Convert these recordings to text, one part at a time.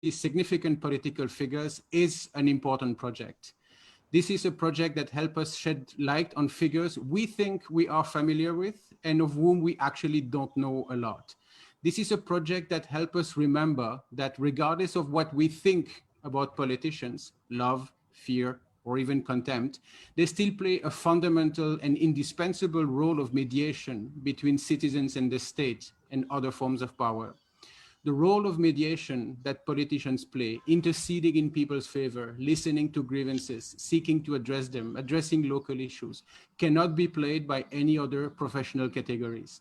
significant political figures is an important project. This is a project that helps us shed light on figures we think we are familiar with and of whom we actually don't know a lot. This is a project that helps us remember that regardless of what we think about politicians, love, fear, or even contempt, they still play a fundamental and indispensable role of mediation between citizens and the state and other forms of power. The role of mediation that politicians play, interceding in people's favor, listening to grievances, seeking to address them, addressing local issues, cannot be played by any other professional categories.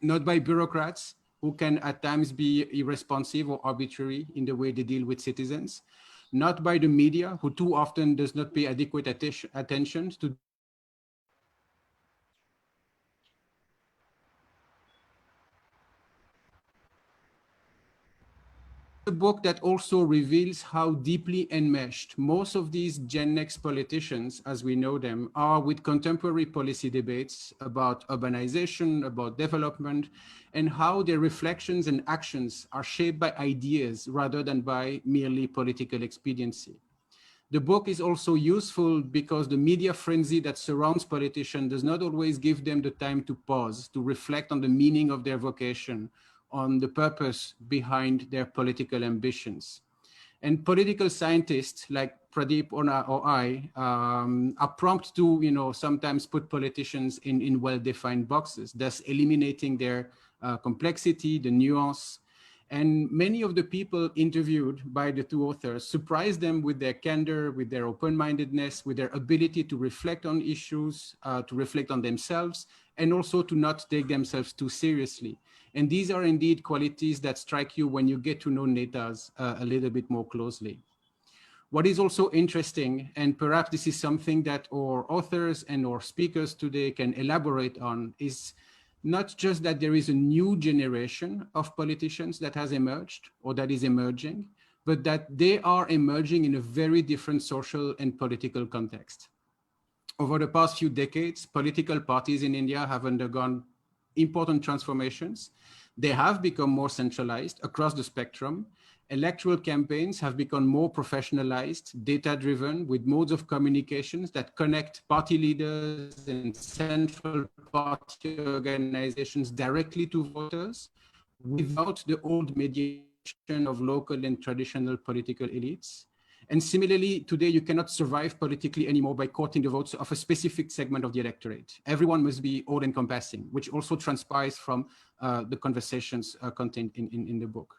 Not by bureaucrats, who can at times be irresponsive or arbitrary in the way they deal with citizens, not by the media, who too often does not pay adequate attention to a book that also reveals how deeply enmeshed most of these Gen X politicians, as we know them, are with contemporary policy debates about urbanization, about development, and how their reflections and actions are shaped by ideas rather than by merely political expediency. The book is also useful because the media frenzy that surrounds politicians does not always give them the time to pause, to reflect on the meaning of their vocation, on the purpose behind their political ambitions. And political scientists like Pradeep or I are prompt to, sometimes put politicians in well-defined boxes, thus eliminating their complexity, the nuance. And many of the people interviewed by the two authors surprised them with their candor, with their open-mindedness, with their ability to reflect on issues, to reflect on themselves, and also to not take themselves too seriously. And these are indeed qualities that strike you when you get to know netas a little bit more closely. What is also interesting, and perhaps this is something that our authors and our speakers today can elaborate on, is not just that there is a new generation of politicians that has emerged or that is emerging, but that they are emerging in a very different social and political context. Over the past few decades, political parties in India have undergone important transformations. They have become more centralized across the spectrum. Electoral campaigns have become more professionalized, data-driven, with modes of communications that connect party leaders and central party organizations directly to voters without the old mediation of local and traditional political elites. And similarly, today you cannot survive politically anymore by courting the votes of a specific segment of the electorate. Everyone must be all-encompassing, which also transpires from the conversations contained in the book.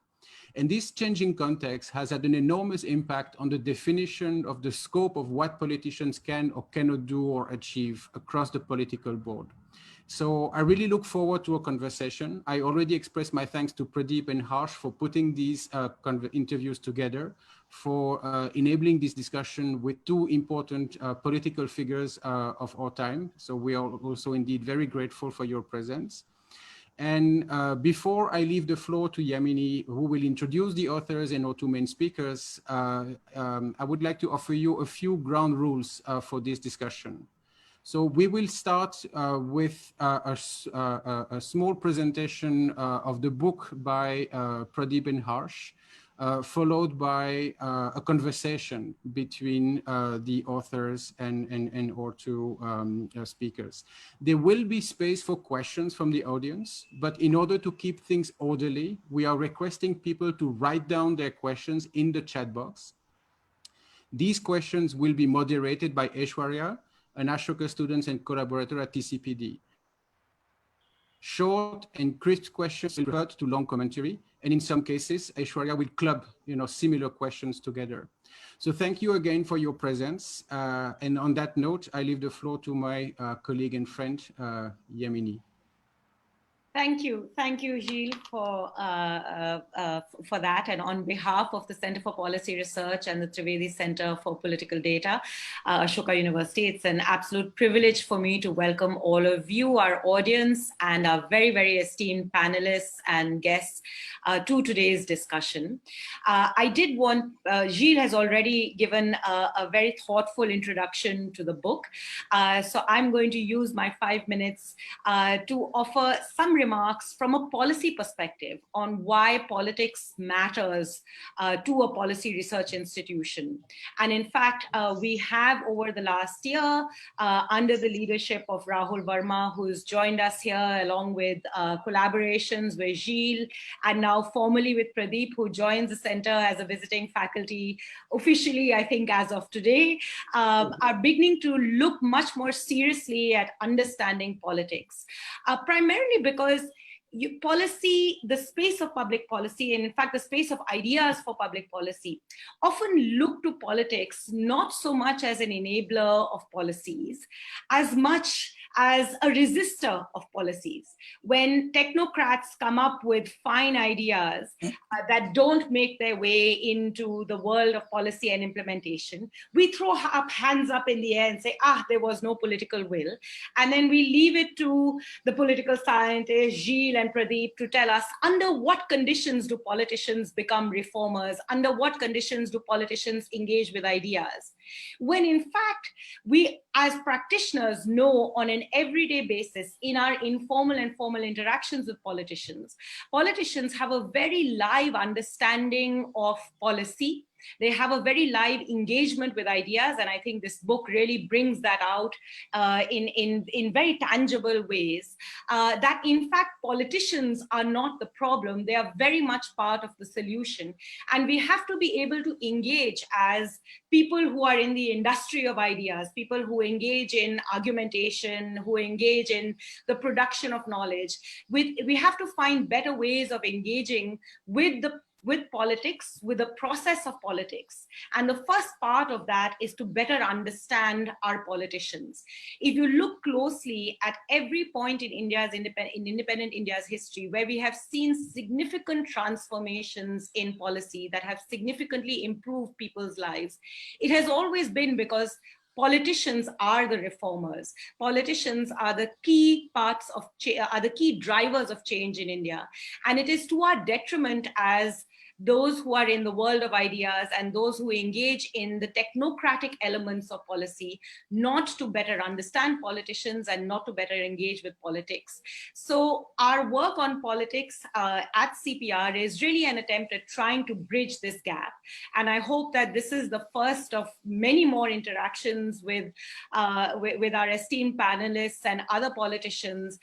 And this changing context has had an enormous impact on the definition of the scope of what politicians can or cannot do or achieve across the political board. So I really look forward to a conversation. I already expressed my thanks to Pradeep and Harsh for putting these interviews together, for enabling this discussion with two important political figures of our time. So we are also indeed very grateful for your presence. And before I leave the floor to Yamini, who will introduce the authors and our two main speakers, I would like to offer you a few ground rules for this discussion. So we will start with a small presentation of the book by Pradeep and Harsh, followed by a conversation between the authors and our two speakers. There will be space for questions from the audience, but in order to keep things orderly, we are requesting people to write down their questions in the chat box. These questions will be moderated by Aishwarya, an Ashoka student and collaborator at TCPD. Short and crisp questions will refer to long commentary, and in some cases, Aishwarya will club similar questions together. So thank you again for your presence. And on that note, I leave the floor to my colleague and friend, Yamini. Thank you, Gilles, for that. And on behalf of the Center for Policy Research and the Trivedi Center for Political Data, Ashoka University, it's an absolute privilege for me to welcome all of you, our audience, and our very, very esteemed panelists and guests to today's discussion. I did want, Gilles has already given a very thoughtful introduction to the book. So I'm going to use my 5 minutes to offer some remarks from a policy perspective on why politics matters to a policy research institution. And in fact, we have over the last year, under the leadership of Rahul Verma, who's joined us here along with collaborations with Gilles, and now formally with Pradeep, who joins the center as a visiting faculty officially, I think, as of today, are beginning to look much more seriously at understanding politics, primarily because policy, the space of public policy, and in fact, the space of ideas for public policy, often look to politics not so much as an enabler of policies, as much as a resistor of policies. When technocrats come up with fine ideas that don't make their way into the world of policy and implementation, we throw up hands up in the air and say, there was no political will. And then we leave it to the political scientists, Gilles and Pradeep, to tell us under what conditions do politicians become reformers, under what conditions do politicians engage with ideas. When in fact, we as practitioners know on an everyday basis in our informal and formal interactions with politicians, politicians have a very live understanding of policy. They have a very live engagement with ideas, and I think this book really brings that out in very tangible ways, that in fact politicians are not the problem, they are very much part of the solution. And we have to be able to engage as people who are in the industry of ideas, people who engage in argumentation, who engage in the production of knowledge. We have to find better ways of engaging with politics, with the process of politics. And the first part of that is to better understand our politicians. If you look closely at every point in independent India's history, where we have seen significant transformations in policy that have significantly improved people's lives, it has always been because politicians are the reformers. Politicians are the key parts of, are the key drivers of change in India. And it is to our detriment as those who are in the world of ideas and those who engage in the technocratic elements of policy, not to better understand politicians and not to better engage with politics. So our work on politics at CPR is really an attempt at trying to bridge this gap. And I hope that this is the first of many more interactions with our esteemed panelists and other politicians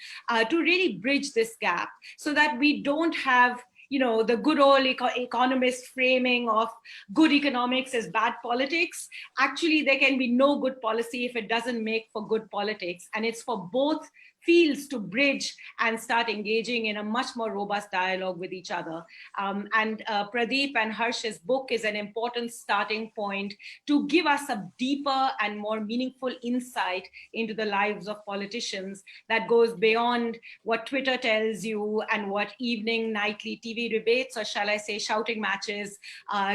to really bridge this gap so that we don't have the good old economist framing of good economics as bad politics. Actually, there can be no good policy if it doesn't make for good politics. And it's for both fields to bridge and start engaging in a much more robust dialogue with each other. And Pradeep and Harsh's book is an important starting point to give us a deeper and more meaningful insight into the lives of politicians that goes beyond what Twitter tells you and what evening, nightly TV debates, or shall I say shouting matches,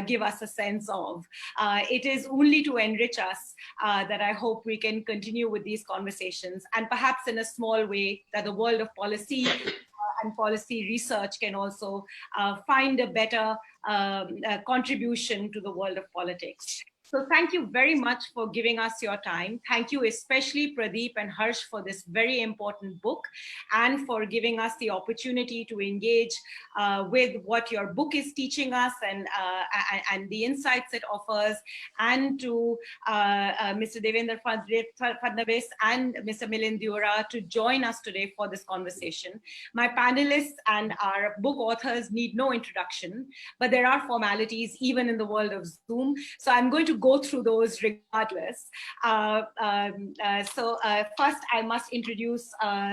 give us a sense of. It is only to enrich us that I hope we can continue with these conversations, and perhaps in a small way that the world of policy and policy research can also find a better contribution to the world of politics. So thank you very much for giving us your time. Thank you especially Pradeep and Harsh for this very important book and for giving us the opportunity to engage with what your book is teaching us and the insights it offers, and to Mr. Devendra Fadnavis and Mr. Milind Deora to join us today for this conversation. My panelists and our book authors need no introduction, but there are formalities even in the world of Zoom. So I'm going to go through those regardless. First, I must introduce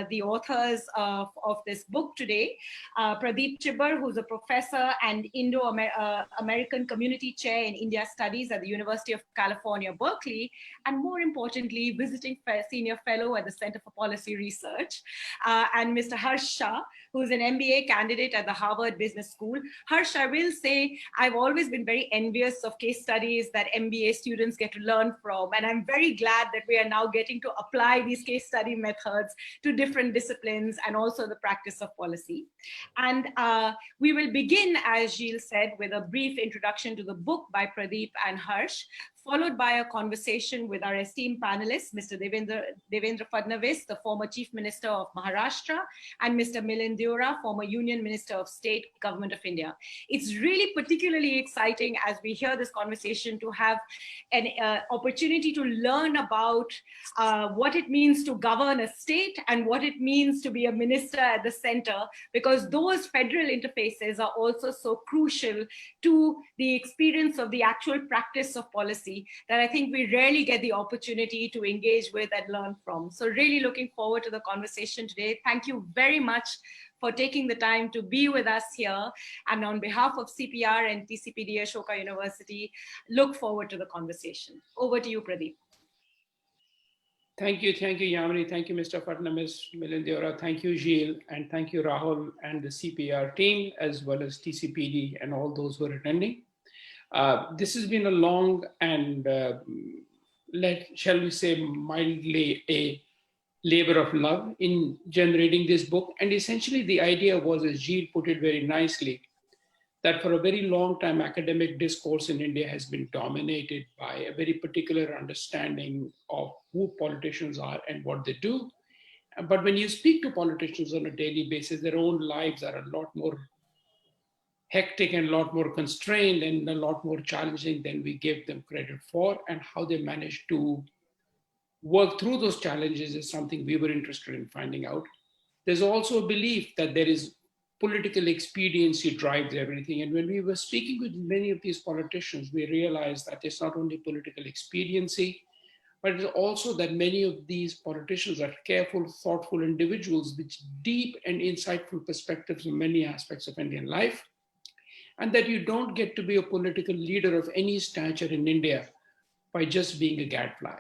the authors of this book today. Pradeep Chibber, who's a professor and Indo-American Community Chair in India Studies at the University of California, Berkeley, and more importantly, visiting senior fellow at the Center for Policy Research. And Mr. Harsh Shah, who's an MBA candidate at the Harvard Business School. Harsh, I will say, I've always been very envious of case studies that MBA students get to learn from. And I'm very glad that we are now getting to apply these case study methods to different disciplines and also the practice of policy. And we will begin, as Gilles said, with a brief introduction to the book by Pradeep and Harsh, followed by a conversation with our esteemed panelists, Mr. Devendra Fadnavis, the former Chief Minister of Maharashtra, and Mr. Milind Deora, former Union Minister of State, Government of India. It's really particularly exciting as we hear this conversation to have an opportunity to learn about what it means to govern a state and what it means to be a minister at the center, because those federal interfaces are also so crucial to the experience of the actual practice of policy that I think we rarely get the opportunity to engage with and learn from. So really looking forward to the conversation today. Thank you very much for taking the time to be with us here. And on behalf of CPR and TCPD Ashoka University, look forward to the conversation. Over to you, Pradeep. Thank you, Yamini. Thank you, Mr. Fadnavis, Milind Deora. Thank you, Gilles, and thank you, Rahul, and the CPR team, as well as TCPD and all those who are attending. This has been a long and, shall we say, mildly a labor of love in generating this book. And essentially the idea was, as Gilles put it very nicely, that for a very long time, academic discourse in India has been dominated by a very particular understanding of who politicians are and what they do. But when you speak to politicians on a daily basis, their own lives are a lot more hectic and a lot more constrained and a lot more challenging than we give them credit for, and how they manage to work through those challenges is something we were interested in finding out. There's also a belief that there is political expediency drives everything. And when we were speaking with many of these politicians, we realized that it's not only political expediency, but it's also that many of these politicians are careful, thoughtful individuals with deep and insightful perspectives on many aspects of Indian life. And that you don't get to be a political leader of any stature in India by just being a gadfly.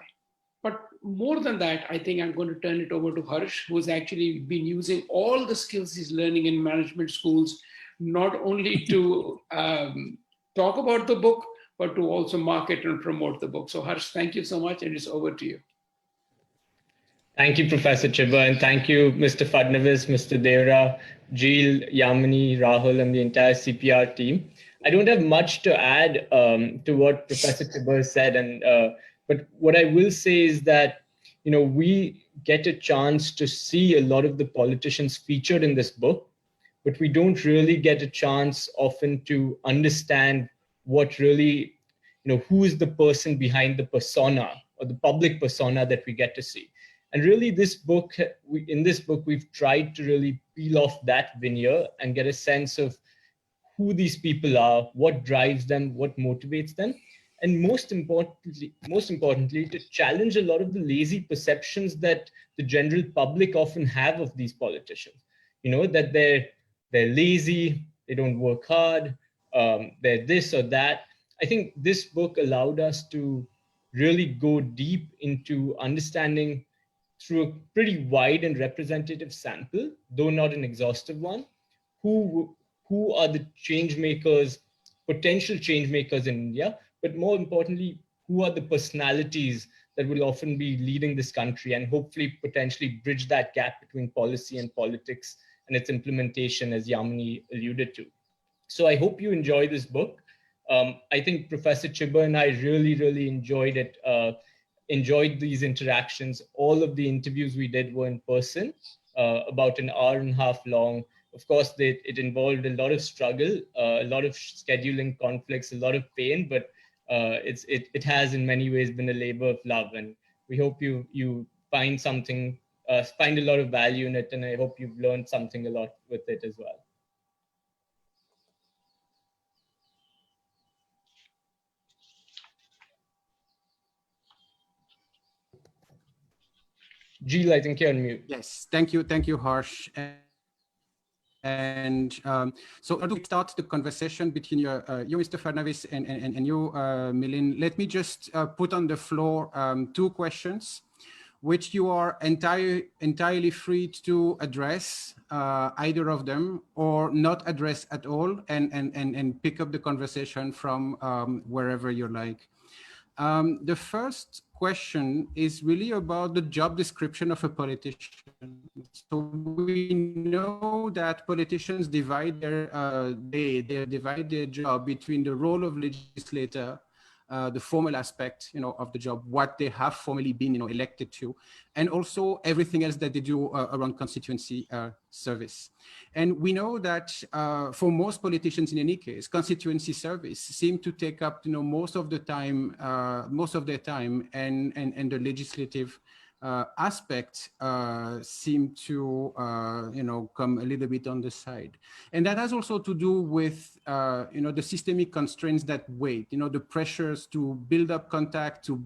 But more than that, I think I'm going to turn it over to Harsh, who's actually been using all the skills he's learning in management schools, not only to talk about the book, but to also market and promote the book. So Harsh, thank you so much, and it's over to you. Thank you, Professor Chibba, and thank you, Mr. Fadnavis, Mr. Deora, Gilles, Yamini, Rahul, and the entire CPR team. I don't have much to add to what Professor Chibba said, but what I will say is that, we get a chance to see a lot of the politicians featured in this book, but we don't really get a chance often to understand what really, who is the person behind the persona or the public persona that we get to see. And really in this book, we've tried to really peel off that veneer and get a sense of who these people are, what drives them, what motivates them. And most importantly, to challenge a lot of the lazy perceptions that the general public often have of these politicians. That they're lazy, they don't work hard, they're this or that. I think this book allowed us to really go deep into understanding through a pretty wide and representative sample, though not an exhaustive one, who are the change makers, potential change makers in India, but more importantly, who are the personalities that will often be leading this country and hopefully potentially bridge that gap between policy and politics and its implementation, as Yamini alluded to. So I hope you enjoy this book. I think Professor Chibba and I really, really enjoyed it. Enjoyed these interactions. All of the interviews we did were in person, about an hour and a half long. Of course, it involved a lot of struggle, a lot of scheduling conflicts, a lot of pain, but it has in many ways been a labor of love. And we hope you find something, find a lot of value in it. And I hope you've learned something a lot with it as well. Gilles, I think you're on mute. Yes, thank you, Harsh. And so to start the conversation between you, Mr. Fadnavis, and you, Milind, let me just put on the floor 2 questions, which you are entirely free to address, either of them, or not address at all, and pick up the conversation from wherever you like. The first question is really about the job description of a politician. So we know that politicians divide their job between the role of legislator, the formal aspect, of the job, what they have formally been, elected to, and also everything else that they do around constituency service. And we know that for most politicians, in any case, constituency service seem to take up, most of their time, and the legislative aspect seem to, come a little bit on the side. And that has also to do with, the systemic constraints that wait, the pressures to build up contact, to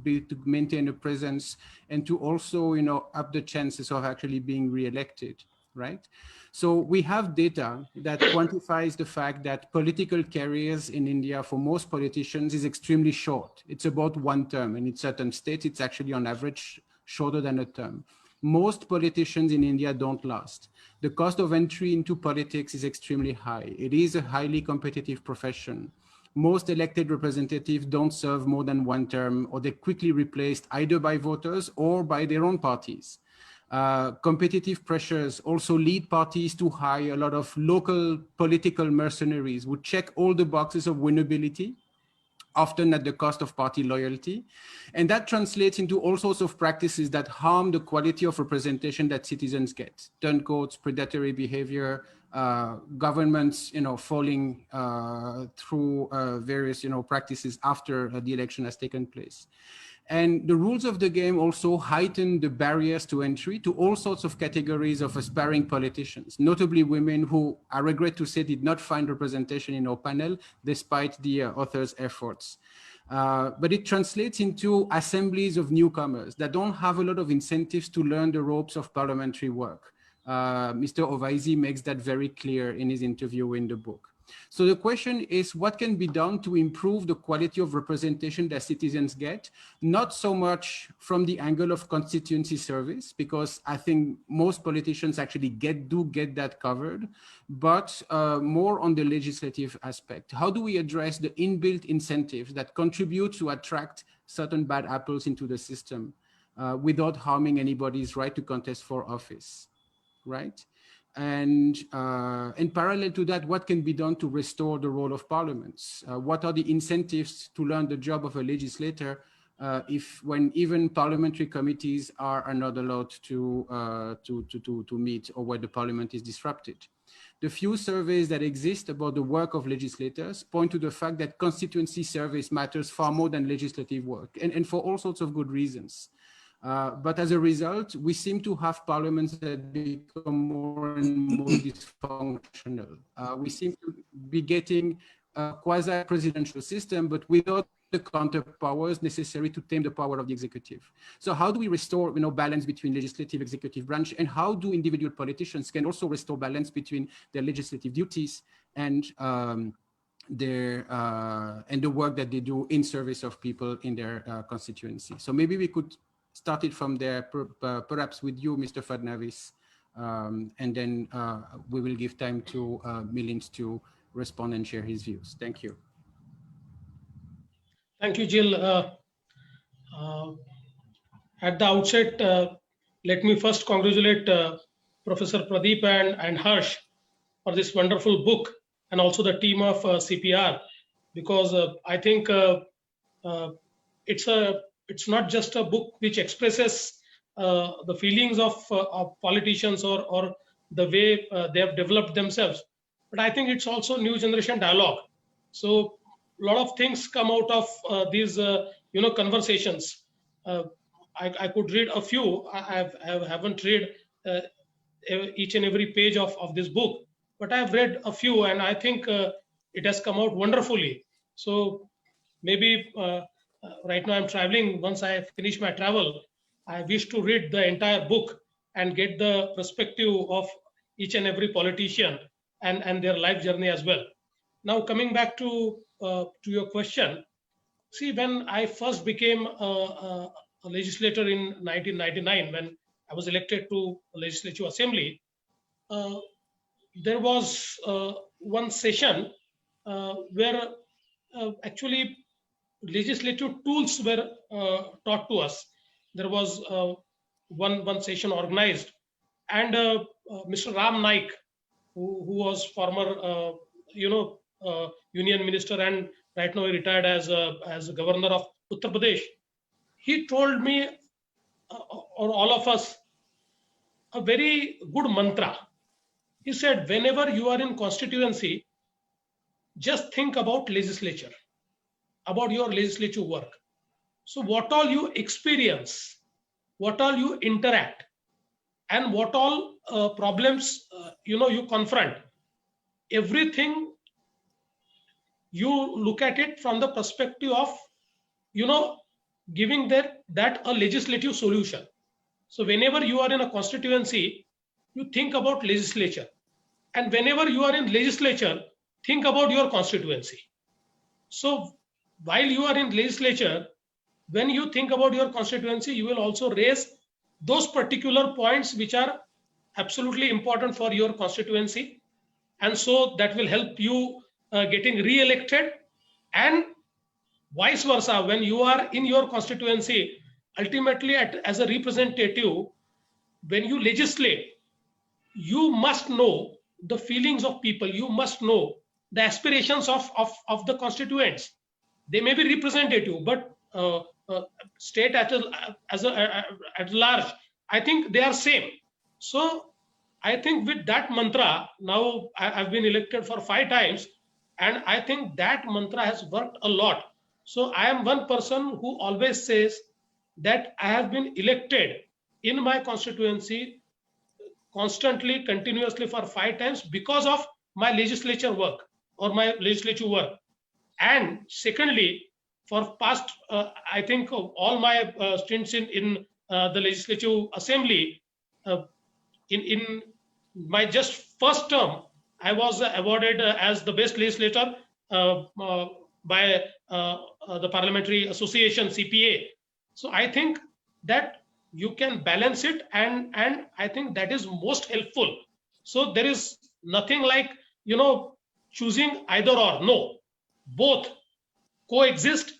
maintain a presence, and to also, up the chances of actually being re-elected, right? So we have data that quantifies the fact that political careers in India for most politicians is extremely short. It's about 1 term, and in certain states, it's actually on average shorter than a term. Most politicians in India don't last. The cost of entry into politics is extremely high. It is a highly competitive profession. Most elected representatives don't serve more than 1 term, or they're quickly replaced either by voters or by their own parties. Competitive pressures also lead parties to hire a lot of local political mercenaries who check all the boxes of winnability, often at the cost of party loyalty. And that translates into all sorts of practices that harm the quality of representation that citizens get. Turncoats, predatory behavior, governments, falling through various, practices after the election has taken place. And the rules of the game also heighten the barriers to entry to all sorts of categories of aspiring politicians, notably women who, I regret to say, did not find representation in our panel, despite the author's efforts. But it translates into assemblies of newcomers that don't have a lot of incentives to learn the ropes of parliamentary work. Mr. Ovaisi makes that very clear in his interview in the book. So the question is, what can be done to improve the quality of representation that citizens get? Not so much from the angle of constituency service, because I think most politicians actually do get that covered, but more on the legislative aspect. How do we address the inbuilt incentives that contribute to attract certain bad apples into the system without harming anybody's right to contest for office, right? And in parallel to that, what can be done to restore the role of parliaments? What are the incentives to learn the job of a legislator when even parliamentary committees are not allowed to meet, or where the parliament is disrupted? The few surveys that exist about the work of legislators point to the fact that constituency service matters far more than legislative work, and for all sorts of good reasons. But as a result, we seem to have parliaments that become more and more dysfunctional. We seem to be getting a quasi-presidential system, but without the counter-powers necessary to tame the power of the executive. So how do we restore, balance between legislative, executive branch, and how do individual politicians can also restore balance between their legislative duties and the work that they do in service of people in their constituency? So maybe we could start it from there, perhaps with you, Mr. Fadnavis, and then we will give time to Milind to respond and share his views. Thank you. Thank you, Jill. At the outset, let me first congratulate Professor Pradeep and Harsh for this wonderful book, and also the team of CPR, because I think it's not just a book which expresses the feelings of politicians or the way they have developed themselves, but I think it's also new generation dialogue. So a lot of things come out of these conversations. I could read a few. I haven't read each and every page of this book, but I've read a few, and I think it has come out wonderfully. So maybe right now I'm traveling. Once I finish my travel, I wish to read the entire book and get the perspective of each and every politician and their life journey as well. Now, coming back to your question, see, when I first became a legislator in 1999, when I was elected to the Legislative Assembly, there was one session where actually legislative tools were taught to us. There was one session organized, and Mr. Ram Naik, who was former union minister and right now he retired as a governor of Uttar Pradesh. He told me, or all of us, a very good mantra. He said, whenever you are in constituency, just think about legislature, about your legislative work. So what all you experience, what all you interact, and what all problems you confront, everything you look at it from the perspective of giving that a legislative solution. So whenever you are in a constituency, you think about legislature, and whenever you are in legislature, think about your constituency. So while you are in legislature, when you think about your constituency, you will also raise those particular points which are absolutely important for your constituency, and so that will help you getting re-elected. And vice versa, when you are in your constituency, ultimately as a representative, when you legislate, you must know the feelings of people, you must know the aspirations of the constituents. They may be representative, but state at large, I think they are same. So I think with that mantra, now I've been elected for 5 times, and I think that mantra has worked a lot. So I am one person who always says that I have been elected in my constituency constantly, continuously for 5 times because of my legislature work or my legislative work. And secondly, for past, I think all my stints in the legislative assembly, in my just first term, I was awarded as the best legislator by the Parliamentary Association, CPA. So I think that you can balance it, and I think that is most helpful. So there is nothing like choosing either or. No, both coexist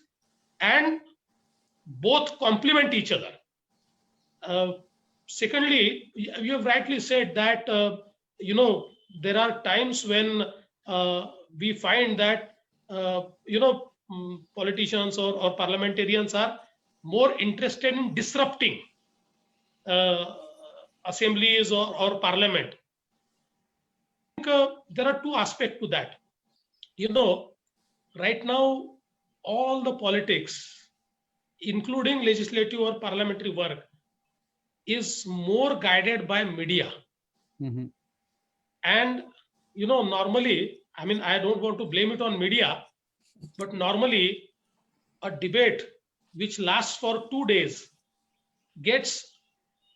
and both complement each other. Secondly, you have rightly said that there are times when we find that politicians or parliamentarians are more interested in disrupting assemblies or parliament. I think there are 2 aspects to that. Right now, all the politics, including legislative or parliamentary work, is more guided by media. Mm-hmm. And normally, I mean, I don't want to blame it on media, but normally a debate which lasts for 2 days gets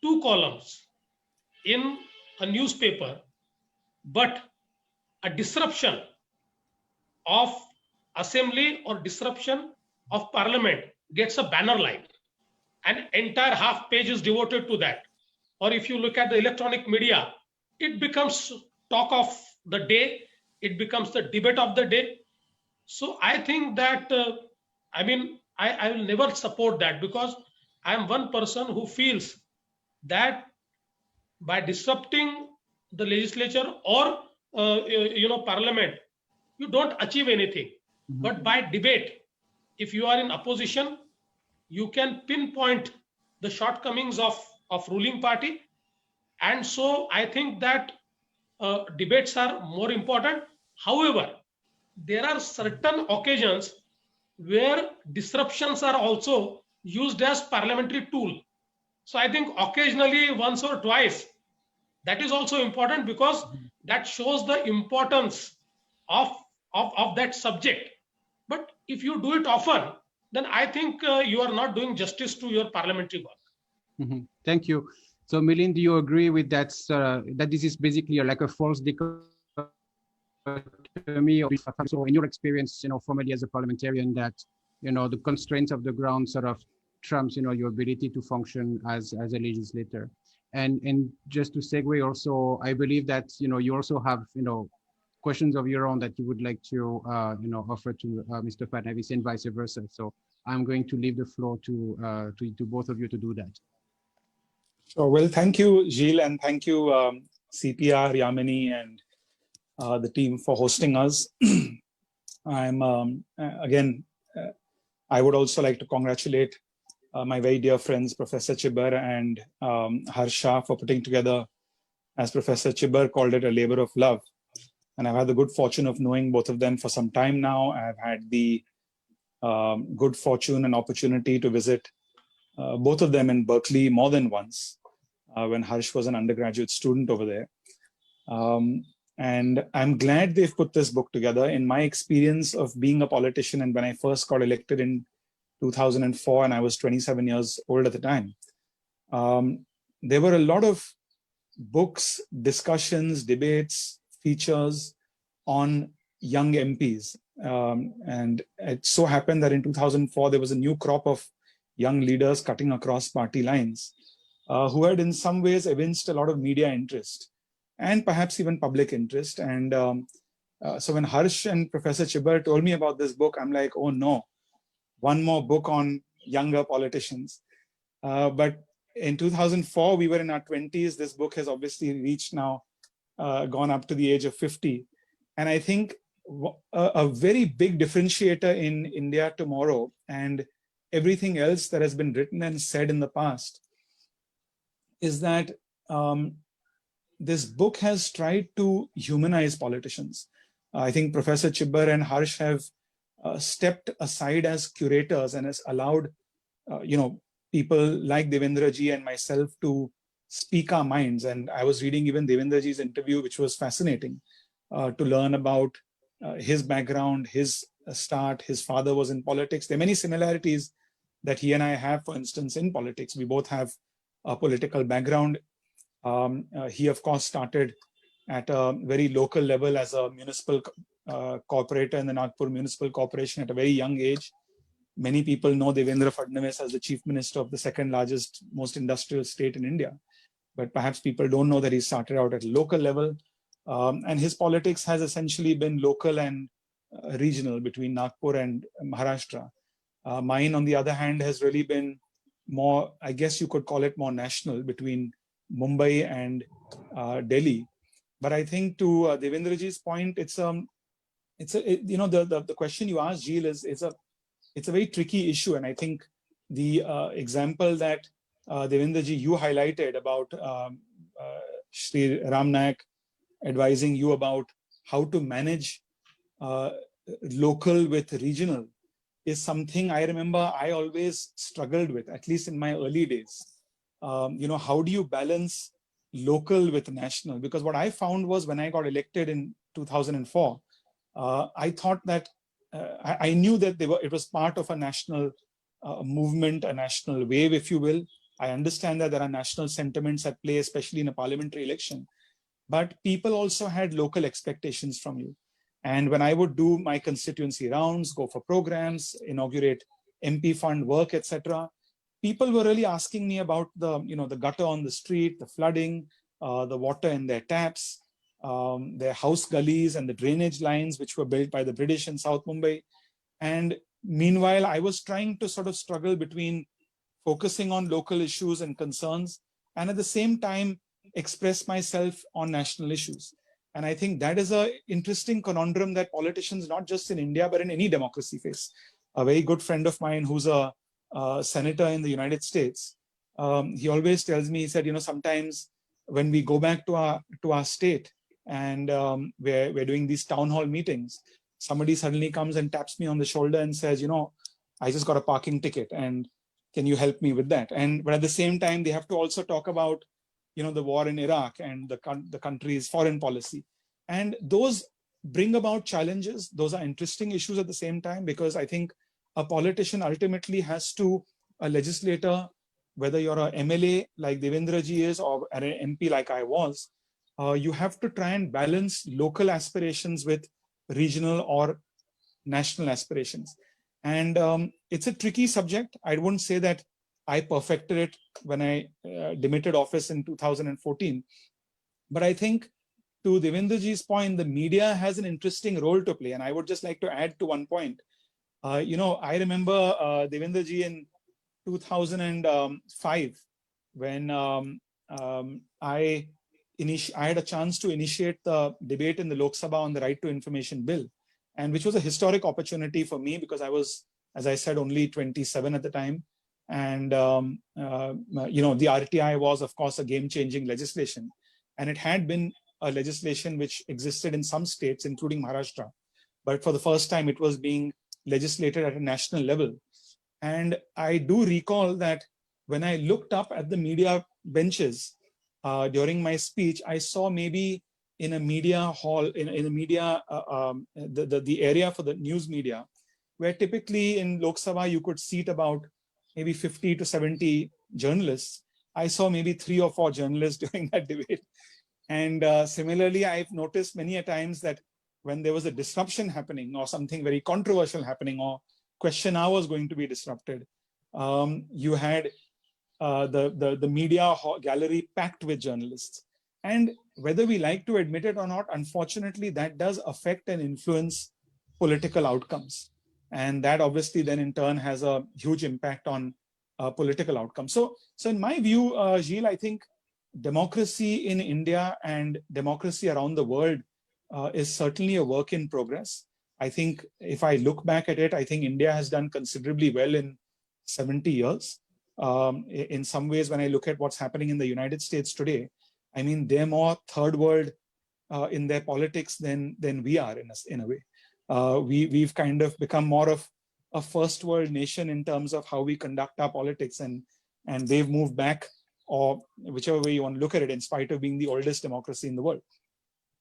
2 columns in a newspaper, but a disruption of assembly or disruption of parliament gets a banner line. An entire half page is devoted to that. Or if you look at the electronic media, it becomes talk of the day, it becomes the debate of the day. So I think that, I will never support that, because I am one person who feels that by disrupting the legislature or parliament, you don't achieve anything. Mm-hmm. But by debate, if you are in opposition, you can pinpoint the shortcomings of ruling party. And so I think that debates are more important. However, there are certain occasions where disruptions are also used as parliamentary tool. So I think occasionally, once or twice, that is also important, because that shows the importance of that subject. But if you do it often, then I think you are not doing justice to your parliamentary work. Mm-hmm. Thank you. So Milind, do you agree with that, that this is basically like a false dichotomy? So in your experience, formally as a parliamentarian, that, the constraints of the ground sort of trumps, your ability to function as a legislator. And just to segue also, I believe that, you also have, questions of your own that you would like to, offer to Mr. Fadnavis, and vice versa. So I'm going to leave the floor to both of you to do that. Sure. Well, thank you, Gilles, and thank you, CPR, Yamini, and the team for hosting us. I'm again, I would also like to congratulate my very dear friends, Professor Chibar and Harsha, for putting together, as Professor Chibar called it, a labor of love. And I've had the good fortune of knowing both of them for some time now. I've had the good fortune and opportunity to visit both of them in Berkeley more than once when Harsh was an undergraduate student over there. And I'm glad they've put this book together. In my experience of being a politician, and when I first got elected in 2004, and I was 27 years old at the time, there were a lot of books, discussions, debates, features on young MPs. And it so happened that in 2004, there was a new crop of young leaders cutting across party lines who had in some ways evinced a lot of media interest and perhaps even public interest. And so when Harsh and Professor Chibar told me about this book, I'm like, oh no, one more book on younger politicians. But in 2004, we were in our 20s. This book has obviously reached now, gone up to the age of 50. And I think a very big differentiator in India tomorrow and everything else that has been written and said in the past is that this book has tried to humanize politicians. I think Professor Chibbar and Harsh have stepped aside as curators and has allowed, people like Devendra ji and myself to speak our minds. And I was reading even Devendra ji's interview, which was fascinating to learn about his background, his start. His father was in politics. There are many similarities that he and I have, for instance, in politics. We both have a political background. He, of course, started at a very local level as a municipal corporator in the Nagpur Municipal Corporation at a very young age. Many people know Devendra Fadnavis as the chief minister of the second largest, most industrial state in India. But perhaps people don't know that he started out at a local level. And his politics has essentially been local and regional between Nagpur and Maharashtra. Mine, on the other hand, has really been more, I guess you could call it more national, between Mumbai and Delhi. But I think to Devendra ji's point, the question you asked, Jeel, it's a very tricky issue. And I think the example that Devendra ji, you highlighted about Shri Ram Nayak advising you about how to manage local with regional is something I remember I always struggled with, at least in my early days. How do you balance local with national? Because what I found was when I got elected in 2004, I thought that I knew that it was part of a national movement, a national wave, if you will. I understand that there are national sentiments at play, especially in a parliamentary election. But people also had local expectations from you. And when I would do my constituency rounds, go for programs, inaugurate MP fund work, etc., people were really asking me about the gutter on the street, the flooding, the water in their taps, their house gullies and the drainage lines which were built by the British in South Mumbai. And meanwhile, I was trying to sort of struggle between focusing on local issues and concerns and at the same time express myself on national issues. And I think that is an interesting conundrum that politicians, not just in India, but in any democracy face. A very good friend of mine who's a senator in the United States, he always tells me, he said, sometimes when we go back to our state and we're doing these town hall meetings, somebody suddenly comes and taps me on the shoulder and says, I just got a parking ticket and can you help me with that? But at the same time, they have to also talk about, the war in Iraq and the country's foreign policy. And those bring about challenges. Those are interesting issues at the same time, because I think a politician ultimately has to, a legislator, whether you're a MLA like Devendra ji is or an MP like I was, you have to try and balance local aspirations with regional or national aspirations. And it's a tricky subject. I wouldn't say that I perfected it when I demitted office in 2014. But I think to Devendra ji's point, the media has an interesting role to play. And I would just like to add to one point. I remember Devendra ji in 2005, when I had a chance to initiate the debate in the Lok Sabha on the Right to Information Bill. and which was a historic opportunity for me because I was, as I said, only 27 at the time. And, the RTI was, of course, a game-changing legislation. And it had been a legislation which existed in some states, including Maharashtra. But for the first time, it was being legislated at a national level. And I do recall that when I looked up at the media benches during my speech, I saw maybe in a media hall, in a media, the area for the news media, where typically in Lok Sabha, you could seat about maybe 50 to 70 journalists. I saw maybe 3 or 4 journalists during that debate. And similarly, I've noticed many a times that when there was a disruption happening or something very controversial happening or question hour was going to be disrupted, you had the media gallery packed with journalists. And whether we like to admit it or not, unfortunately, that does affect and influence political outcomes. And that obviously then in turn has a huge impact on political outcomes. So in my view, Gilles, I think democracy in India and democracy around the world is certainly a work in progress. I think if I look back at it, I think India has done considerably well in 70 years. In some ways, when I look at what's happening in the United States today, I mean, they're more third world in their politics than we are in a way. We've kind of become more of a first world nation in terms of how we conduct our politics, and they've moved back, or whichever way you want to look at it, in spite of being the oldest democracy in the world.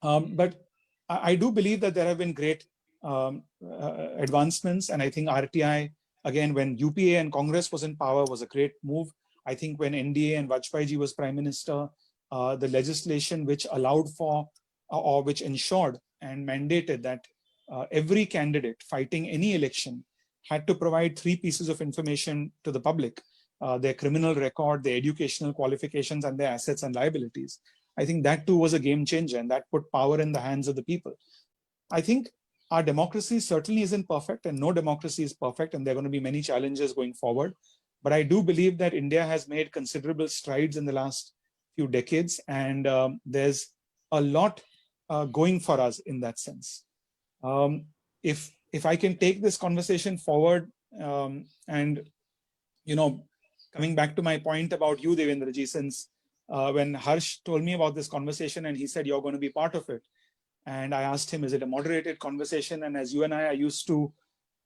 But I do believe that there have been great advancements, and I think RTI, again, when UPA and Congress was in power, was a great move. I think when NDA and Vajpayee ji was Prime Minister, the legislation which allowed for or which ensured and mandated that every candidate fighting any election had to provide 3 pieces of information to the public: their criminal record, their educational qualifications, and their assets and liabilities. I think that too was a game changer, and that put power in the hands of the people. I think our democracy certainly isn't perfect, and no democracy is perfect, and there are going to be many challenges going forward. But I do believe that India has made considerable strides in the last few decades, and there's a lot going for us in that sense. If I can take this conversation forward, and coming back to my point about you, Devendra ji, since when Harsh told me about this conversation and he said you're going to be part of it, and I asked him, is it a moderated conversation? And as you and I are used to,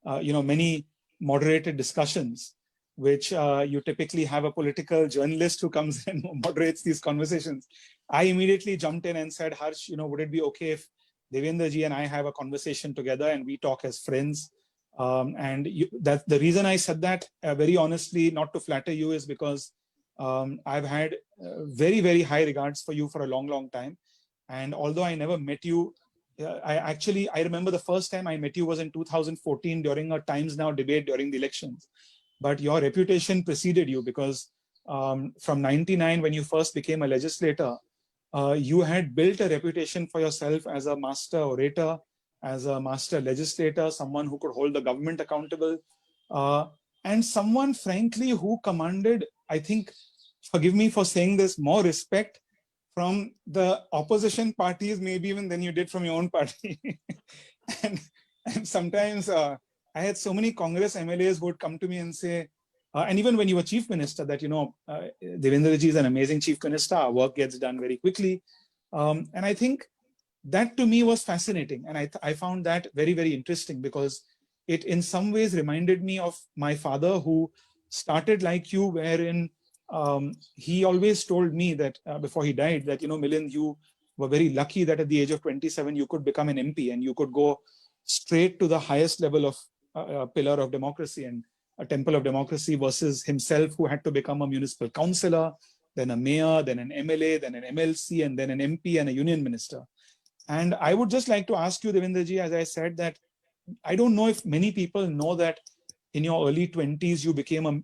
many moderated discussions, which you typically have a political journalist who comes and moderates these conversations. I immediately jumped in and said, Harsh, would it be okay if Devendra ji and I have a conversation together and we talk as friends? That the reason I said that, very honestly, not to flatter you, is because I've had very, very high regards for you for a long, long time. And although I never met you, I remember the first time I met you was in 2014 during a Times Now debate during the elections. But your reputation preceded you, because from 99, when you first became a legislator, you had built a reputation for yourself as a master orator, as a master legislator, someone who could hold the government accountable, and someone, frankly, who commanded, I think, forgive me for saying this, more respect from the opposition parties, maybe even than you did from your own party. and sometimes I had so many Congress MLAs who would come to me and say, and even when you were chief minister, that, Devendra ji is an amazing chief minister, our work gets done very quickly. And I think that to me was fascinating. And I found that very, very interesting, because it in some ways reminded me of my father, who started like you, wherein he always told me that before he died, that, Milind, you were very lucky that at the age of 27, you could become an MP and you could go straight to the highest level of pillar of democracy and a temple of democracy, versus himself, who had to become a municipal councillor, then a mayor, then an MLA, then an MLC, and then an MP and a union minister. And I would just like to ask you, Devendra ji, as I said, that I don't know if many people know that in your early 20s, you became a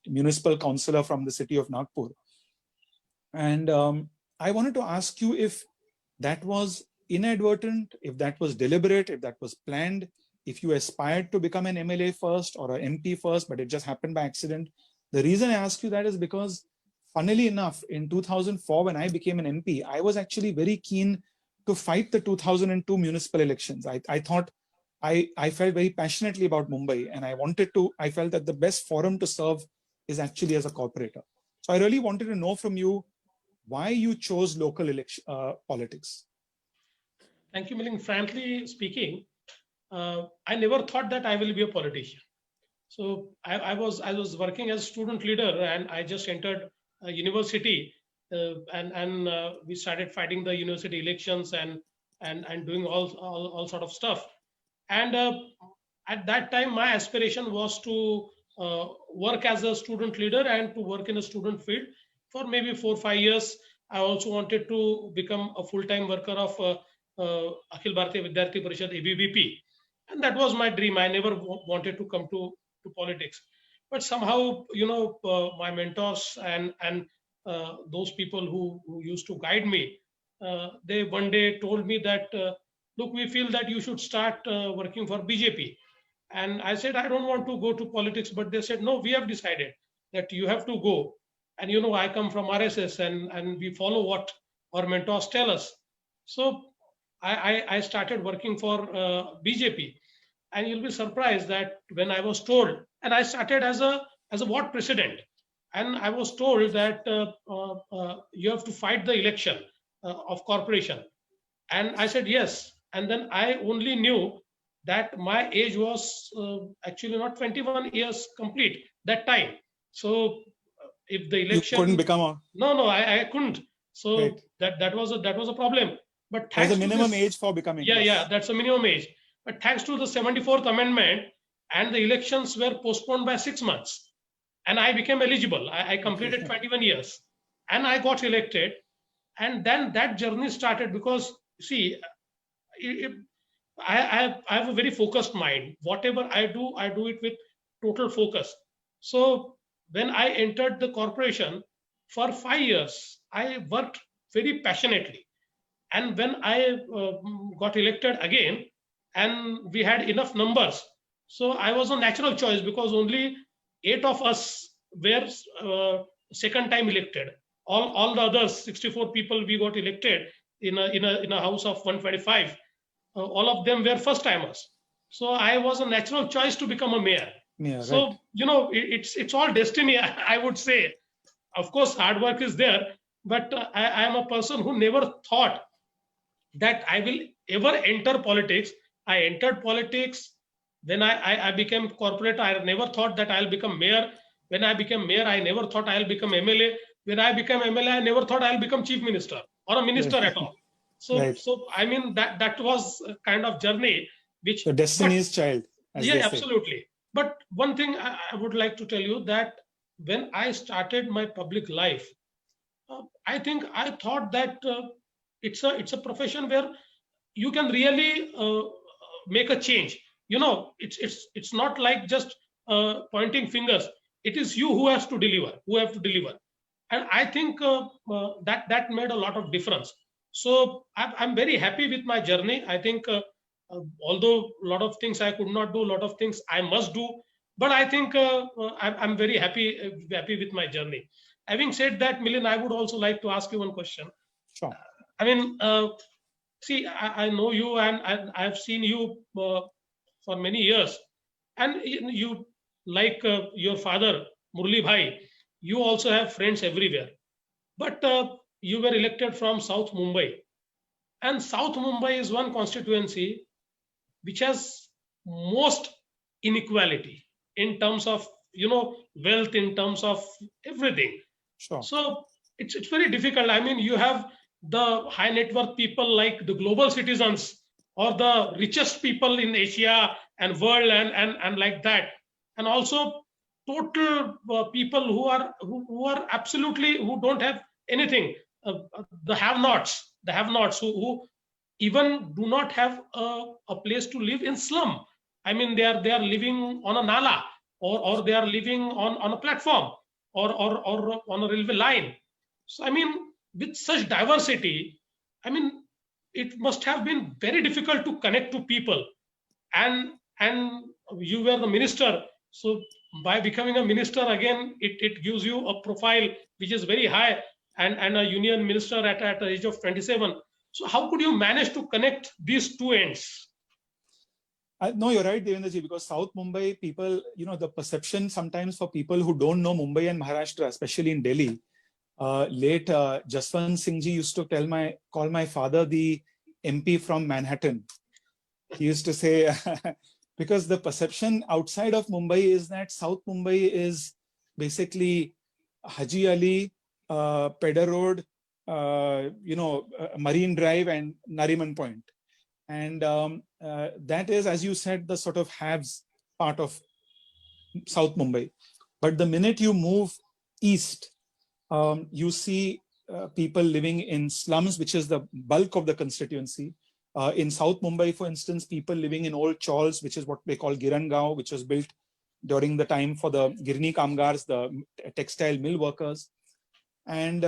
municipal councillor from the city of Nagpur. And I wanted to ask you if that was inadvertent, if that was deliberate, if that was planned, if you aspired to become an MLA first or an MP first, but it just happened by accident. The reason I ask you that is because, funnily enough, in 2004, when I became an MP, I was actually very keen to fight the 2002 municipal elections. I thought I felt very passionately about Mumbai, and I felt that the best forum to serve is actually as a corporator. So I really wanted to know from you why you chose local politics. Thank you, Milind. Frankly speaking, I never thought that I will be a politician. So I was working as a student leader, and I just entered a university, and we started fighting the university elections and doing all sort of stuff. And at that time, my aspiration was to work as a student leader and to work in a student field for maybe 4 or 5 years. I also wanted to become a full-time worker of Akhil Bharatiya Vidyarthi Parishad, ABVP. And that was my dream. I never wanted to come to politics. But somehow, my mentors and those people who used to guide me, they one day told me that, look, we feel that you should start working for BJP. And I said, I don't want to go to politics. But they said, no, we have decided that you have to go. And, I come from RSS and we follow what our mentors tell us. So I started working for BJP. And you'll be surprised that when I was told, and I started as a ward president, and I was told that you have to fight the election of corporation. And I said, yes. And then I only knew that my age was actually not 21 years complete that time. So if the election, you couldn't become a no, I couldn't. So right. that was a problem. But there's thanks a minimum to age for becoming. Yeah, that's a minimum age. But thanks to the 74th Amendment, and the elections were postponed by 6 months, and I became eligible. I completed 21 years, and I got elected. And then that journey started, because see, I have a very focused mind. Whatever I do it with total focus. So when I entered the corporation for 5 years, I worked very passionately. And when I got elected again, and we had enough numbers, so I was a natural choice, because only 8 of us were second time elected. All the others, 64 people, we got elected in a house of 125. All of them were first timers. So I was a natural choice to become a mayor. Yeah, so right. It's all destiny, I would say. Of course, hard work is there, but I am a person who never thought that I will ever enter politics. I entered politics when I became corporate. I never thought that I'll become mayor. When I became mayor, I never thought I'll become MLA. When I became MLA, I never thought I'll become chief minister or a minister at all. So, right. so I mean, that was a kind of journey which. So destiny's child. Yeah, absolutely. But one thing I would like to tell you, that when I started my public life, I think I thought that it's a profession where you can really make a change. It's not like just pointing fingers. It is you who have to deliver. And I think that made a lot of difference. So I'm very happy with my journey. I think although a lot of things I could not do, a lot of things I must do, but I think I'm very happy with my journey. Having said that, Milind, I would also like to ask you one question. Sure. I mean, see, I know you, and I've seen you for many years, and you, like your father, Murli Bhai, you also have friends everywhere. But you were elected from South Mumbai, and South Mumbai is one constituency which has most inequality in terms of wealth, in terms of everything. Sure. So it's very difficult. I mean, you have the high net worth people like the global citizens, or the richest people in Asia and world, and like that, and also total people who are absolutely, who don't have anything, the have-nots who even do not have a place to live in slum. I mean, they are living on a nala, or they are living on a platform, or on a railway line. So I mean, with such diversity, I mean, it must have been very difficult to connect to people. And you were the minister, so by becoming a minister again, it gives you a profile which is very high, and a union minister at the age of 27. So how could you manage to connect these two ends? No, you're right, Devendraji, because South Mumbai people, the perception sometimes for people who don't know Mumbai and Maharashtra, especially in Delhi, late Jaswant Singh ji used to call my father the MP from Manhattan. He used to say, because the perception outside of Mumbai is that South Mumbai is basically Haji Ali, Pedder Road, Marine Drive and Nariman Point. And that is, as you said, the sort of haves part of South Mumbai. But the minute you move east, you see people living in slums, which is the bulk of the constituency. In South Mumbai, for instance, people living in old chawls, which is what they call Girangaon, which was built during the time for the Girni Kamgars, the textile mill workers. And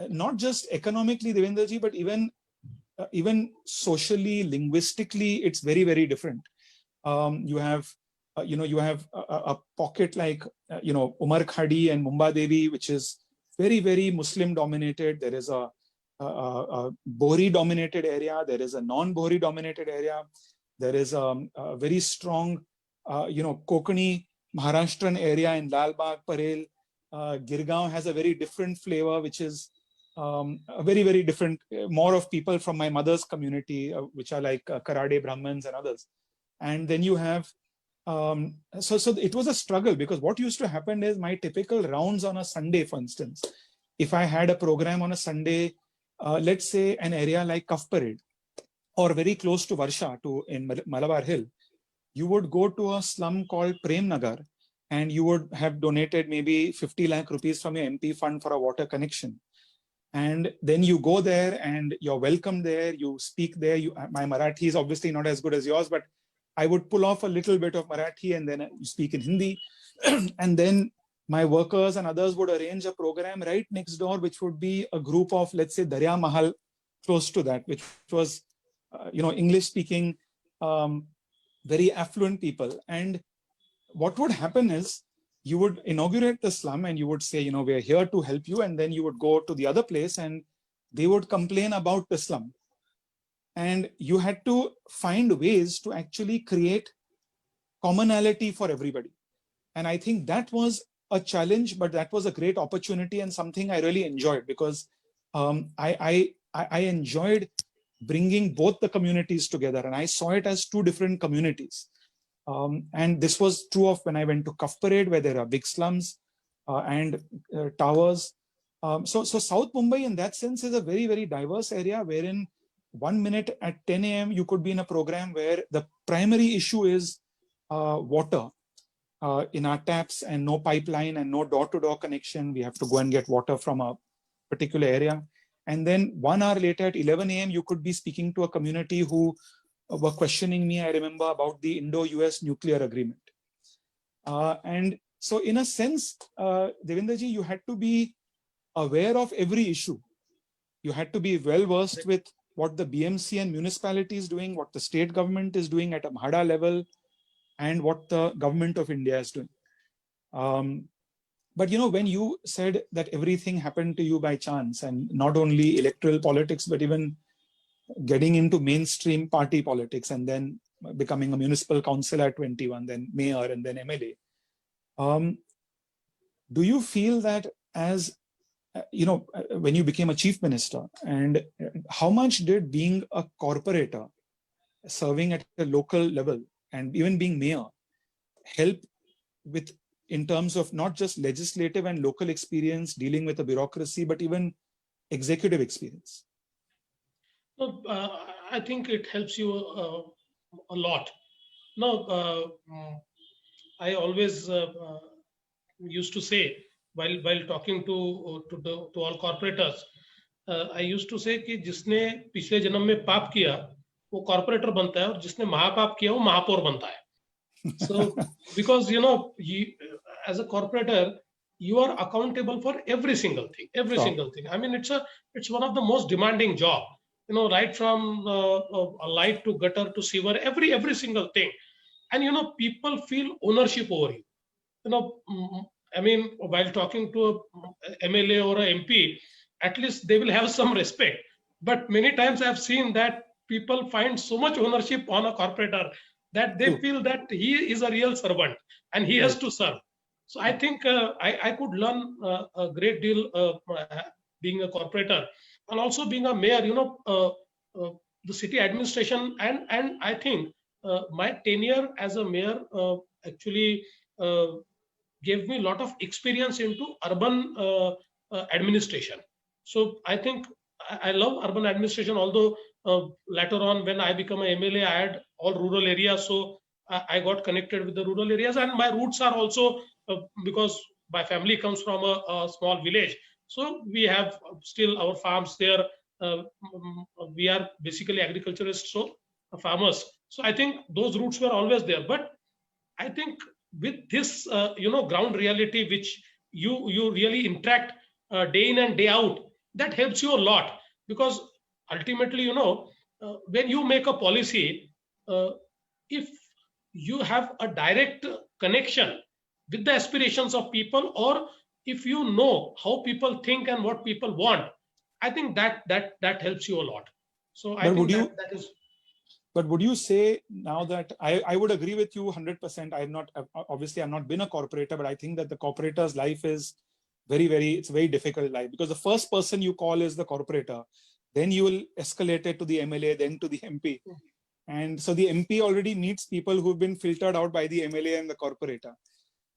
not just economically, Devendraji, but even socially, linguistically, it's very, very different. You have a pocket like, Umar Khadi and Mumba Devi, which is very, very Muslim dominated. There is a Bohri dominated area. There is a non-Bohri dominated area. There is a very strong, Kokani Maharashtrian area in Lalbagh, Parel. Girgaon has a very different flavor, which is a very, very different, more of people from my mother's community, which are like Karade Brahmins and others. And then you have, so it was a struggle, because what used to happen is my typical rounds on a Sunday, for instance, if I had a program on a Sunday, let's say an area like Kaf Parade or very close to Varsha in Malabar Hill, you would go to a slum called Prem Nagar and you would have donated maybe 50 lakh rupees from your MP fund for a water connection. And then you go there and you're welcome there, you speak there. My Marathi is obviously not as good as yours, but I would pull off a little bit of Marathi and then you speak in Hindi. And then my workers and others would arrange a program right next door, which would be a group of, let's say, Darya Mahal, close to that, which was, English speaking, very affluent people. And what would happen is you would inaugurate the slum and you would say, we're here to help you. And then you would go to the other place and they would complain about the slum. And you had to find ways to actually create commonality for everybody. And I think that was a challenge, but that was a great opportunity and something I really enjoyed, because I enjoyed bringing both the communities together, and I saw it as two different communities. And this was true of when I went to Kaf Parade, where there are big slums and towers. So South Mumbai in that sense is a very, very diverse area, wherein 1 minute at 10 a.m. you could be in a program where the primary issue is water in our taps, and no pipeline and no door-to-door connection. We have to go and get water from a particular area. And then 1 hour later at 11 a.m. you could be speaking to a community who were questioning me, I remember, about the Indo-US nuclear agreement. And so in a sense, Devendraji, you had to be aware of every issue. You had to be well versed with what the BMC and municipality is doing, what the state government is doing at a Mahada level, and what the government of India is doing. But when you said that everything happened to you by chance, and not only electoral politics, but even getting into mainstream party politics and then becoming a municipal councillor at 21, then mayor and then MLA. Do you feel that as, when you became a chief minister, and how much did being a corporator, serving at a local level and even being mayor, help with, in terms of not just legislative and local experience dealing with the bureaucracy, but even executive experience? No, I think it helps you a lot. No, I always used to say, while talking to all corporators, I used to say कि जिसने पिछले जन्म में पाप किया वो corporator बनता है, और जिसने महापाप किया वो महापौर बनता है. So because you, as a corporator, you are accountable for every single thing, single thing. I mean, it's one of the most demanding job. Right from a light to gutter to sewer, every single thing. And people feel ownership over you. I mean, while talking to a MLA or a MP, at least they will have some respect. But many times I've seen that people find so much ownership on a corporator that they feel that he is a real servant and he has to serve. So I think I could learn a great deal being a corporator and also being a mayor. The city administration and I think my tenure as a mayor actually gave me a lot of experience into urban administration. So I think I love urban administration, although later on when I become an MLA, I had all rural areas. So I got connected with the rural areas, and my roots are also because my family comes from a small village. So we have still our farms there. We are basically agriculturists, so farmers. So I think those roots were always there. But I think with this, ground reality, which you really interact day in and day out, that helps you a lot, because ultimately, when you make a policy, if you have a direct connection with the aspirations of people, or if you know how people think and what people want, I think that helps you a lot. So I think that is. But would you say now that I would agree with you 100%? I've not been a corporator, but I think that the corporator's life is it's a very difficult life, because the first person you call is the corporator, then you will escalate it to the MLA, then to the MP. And so the MP already meets people who've been filtered out by the MLA and the corporator.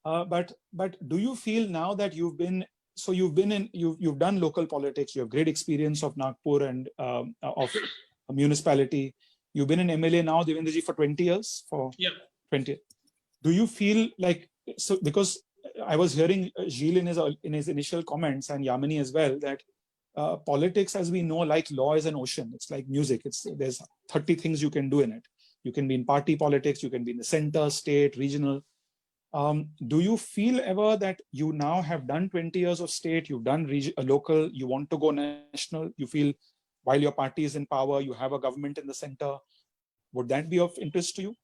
But do you feel now that you've done local politics, you have great experience of Nagpur and of a municipality. You've been an MLA now, Devendra ji, for 20 years? Yeah. 20. Do you feel like, so because I was hearing Gilles in his initial comments, and Yamini as well, that politics, as we know, like law, is an ocean. It's like music. There's 30 things you can do in it. You can be in party politics, you can be in the center, state, regional. Do you feel ever that you now have done 20 years of state, you've done local, you want to go national, you feel while your party is in power, you have a government in the center? Would that be of interest to you?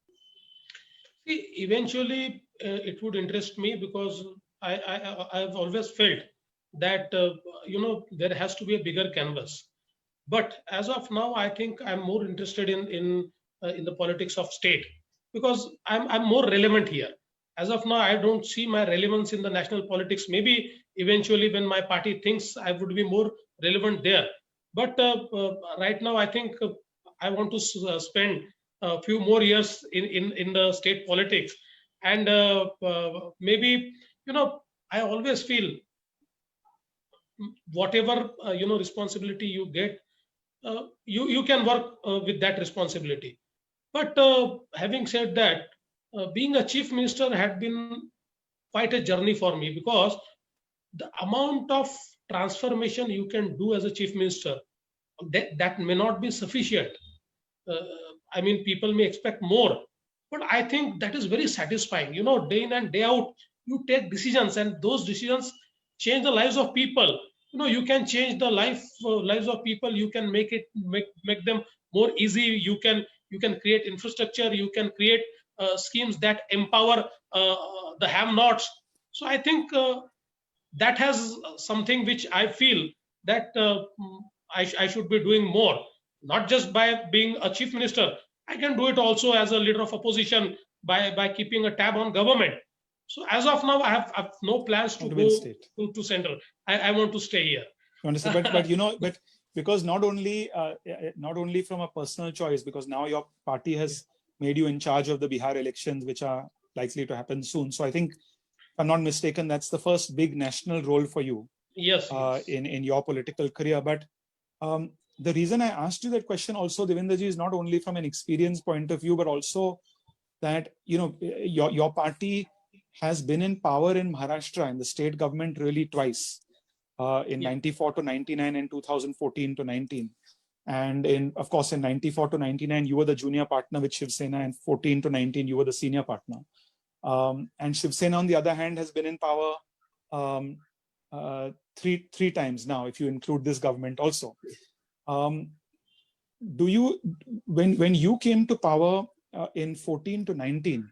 See, eventually, it would interest me, because I've always felt that there has to be a bigger canvas. But as of now, I think I'm more interested in the politics of state, because I'm more relevant here. As of now, I don't see my relevance in the national politics. Maybe eventually, when my party thinks, I would be more relevant there. But right now, I think I want to spend a few more years in the state politics. And maybe, I always feel whatever, responsibility you get, you can work with that responsibility. But having said that, being a chief minister had been quite a journey for me, because the amount of transformation you can do as a chief minister, that may not be sufficient. I mean, people may expect more, but I think that is very satisfying. Day in and day out, you take decisions, and those decisions change the lives of people. You can change the lives of people. You can make them more easy. You can create infrastructure. You can create schemes that empower the have-nots. So I think that has something which I feel that I should be doing more, not just by being a chief minister. I can do it also as a leader of opposition by keeping a tab on government. So as of now, I have no plans to go to central. I want to stay here. But because not only from a personal choice, because now your party has made you in charge of the Bihar elections, which are likely to happen soon. So I think, if I'm not mistaken, that's the first big national role for you. Yes. In your political career. But the reason I asked you that question also, Devendra ji, is not only from an experience point of view, but also that, your party has been in power in Maharashtra, in the state government, really twice, in 94 to 99 and 2014 to 19. And of course, in 94 to 99, you were the junior partner with Shiv Sena, and 14 to 19, you were the senior partner. And Shiv Sena, on the other hand, has been in power three times now, if you include this government also. When you came to power in 14 to 19,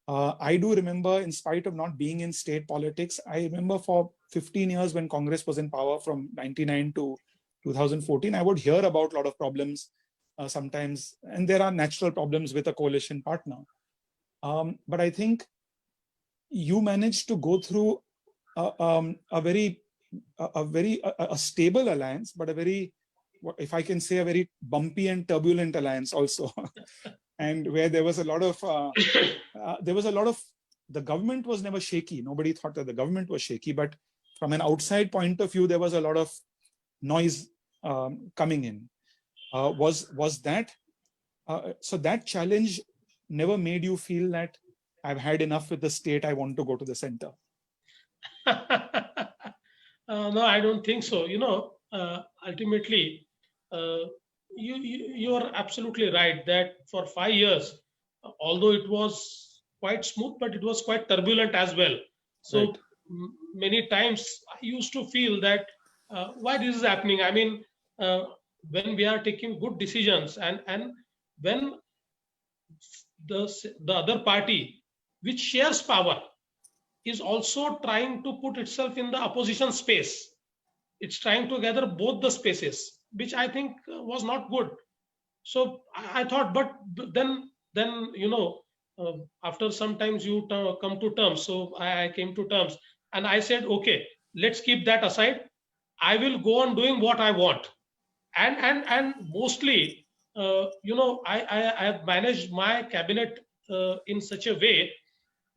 I do remember, in spite of not being in state politics, I remember for 15 years when Congress was in power from 99 to 2014, I would hear about a lot of problems sometimes, and there are natural problems with a coalition partner. But I think you managed to go through a very stable alliance, but a very, if I can say, a very bumpy and turbulent alliance also, and where there was a lot of the government was never shaky. Nobody thought that the government was shaky, but from an outside point of view, there was a lot of noise coming in. Was that so? That challenge never made you feel that I've had enough with the state, I want to go to the center? No, I don't think so. Ultimately, you are absolutely right that for 5 years, although it was quite smooth, but it was quite turbulent as well. So Right. Many times I used to feel that why this is happening. I mean, when we are taking good decisions and when the other party, which shares power, is also trying to put itself in the opposition space. It's trying to gather both the spaces, which I think was not good. So I thought, but then after sometimes you come to terms. So I came to terms and I said, okay, let's keep that aside. I will go on doing what I want, and mostly, I have managed my cabinet in such a way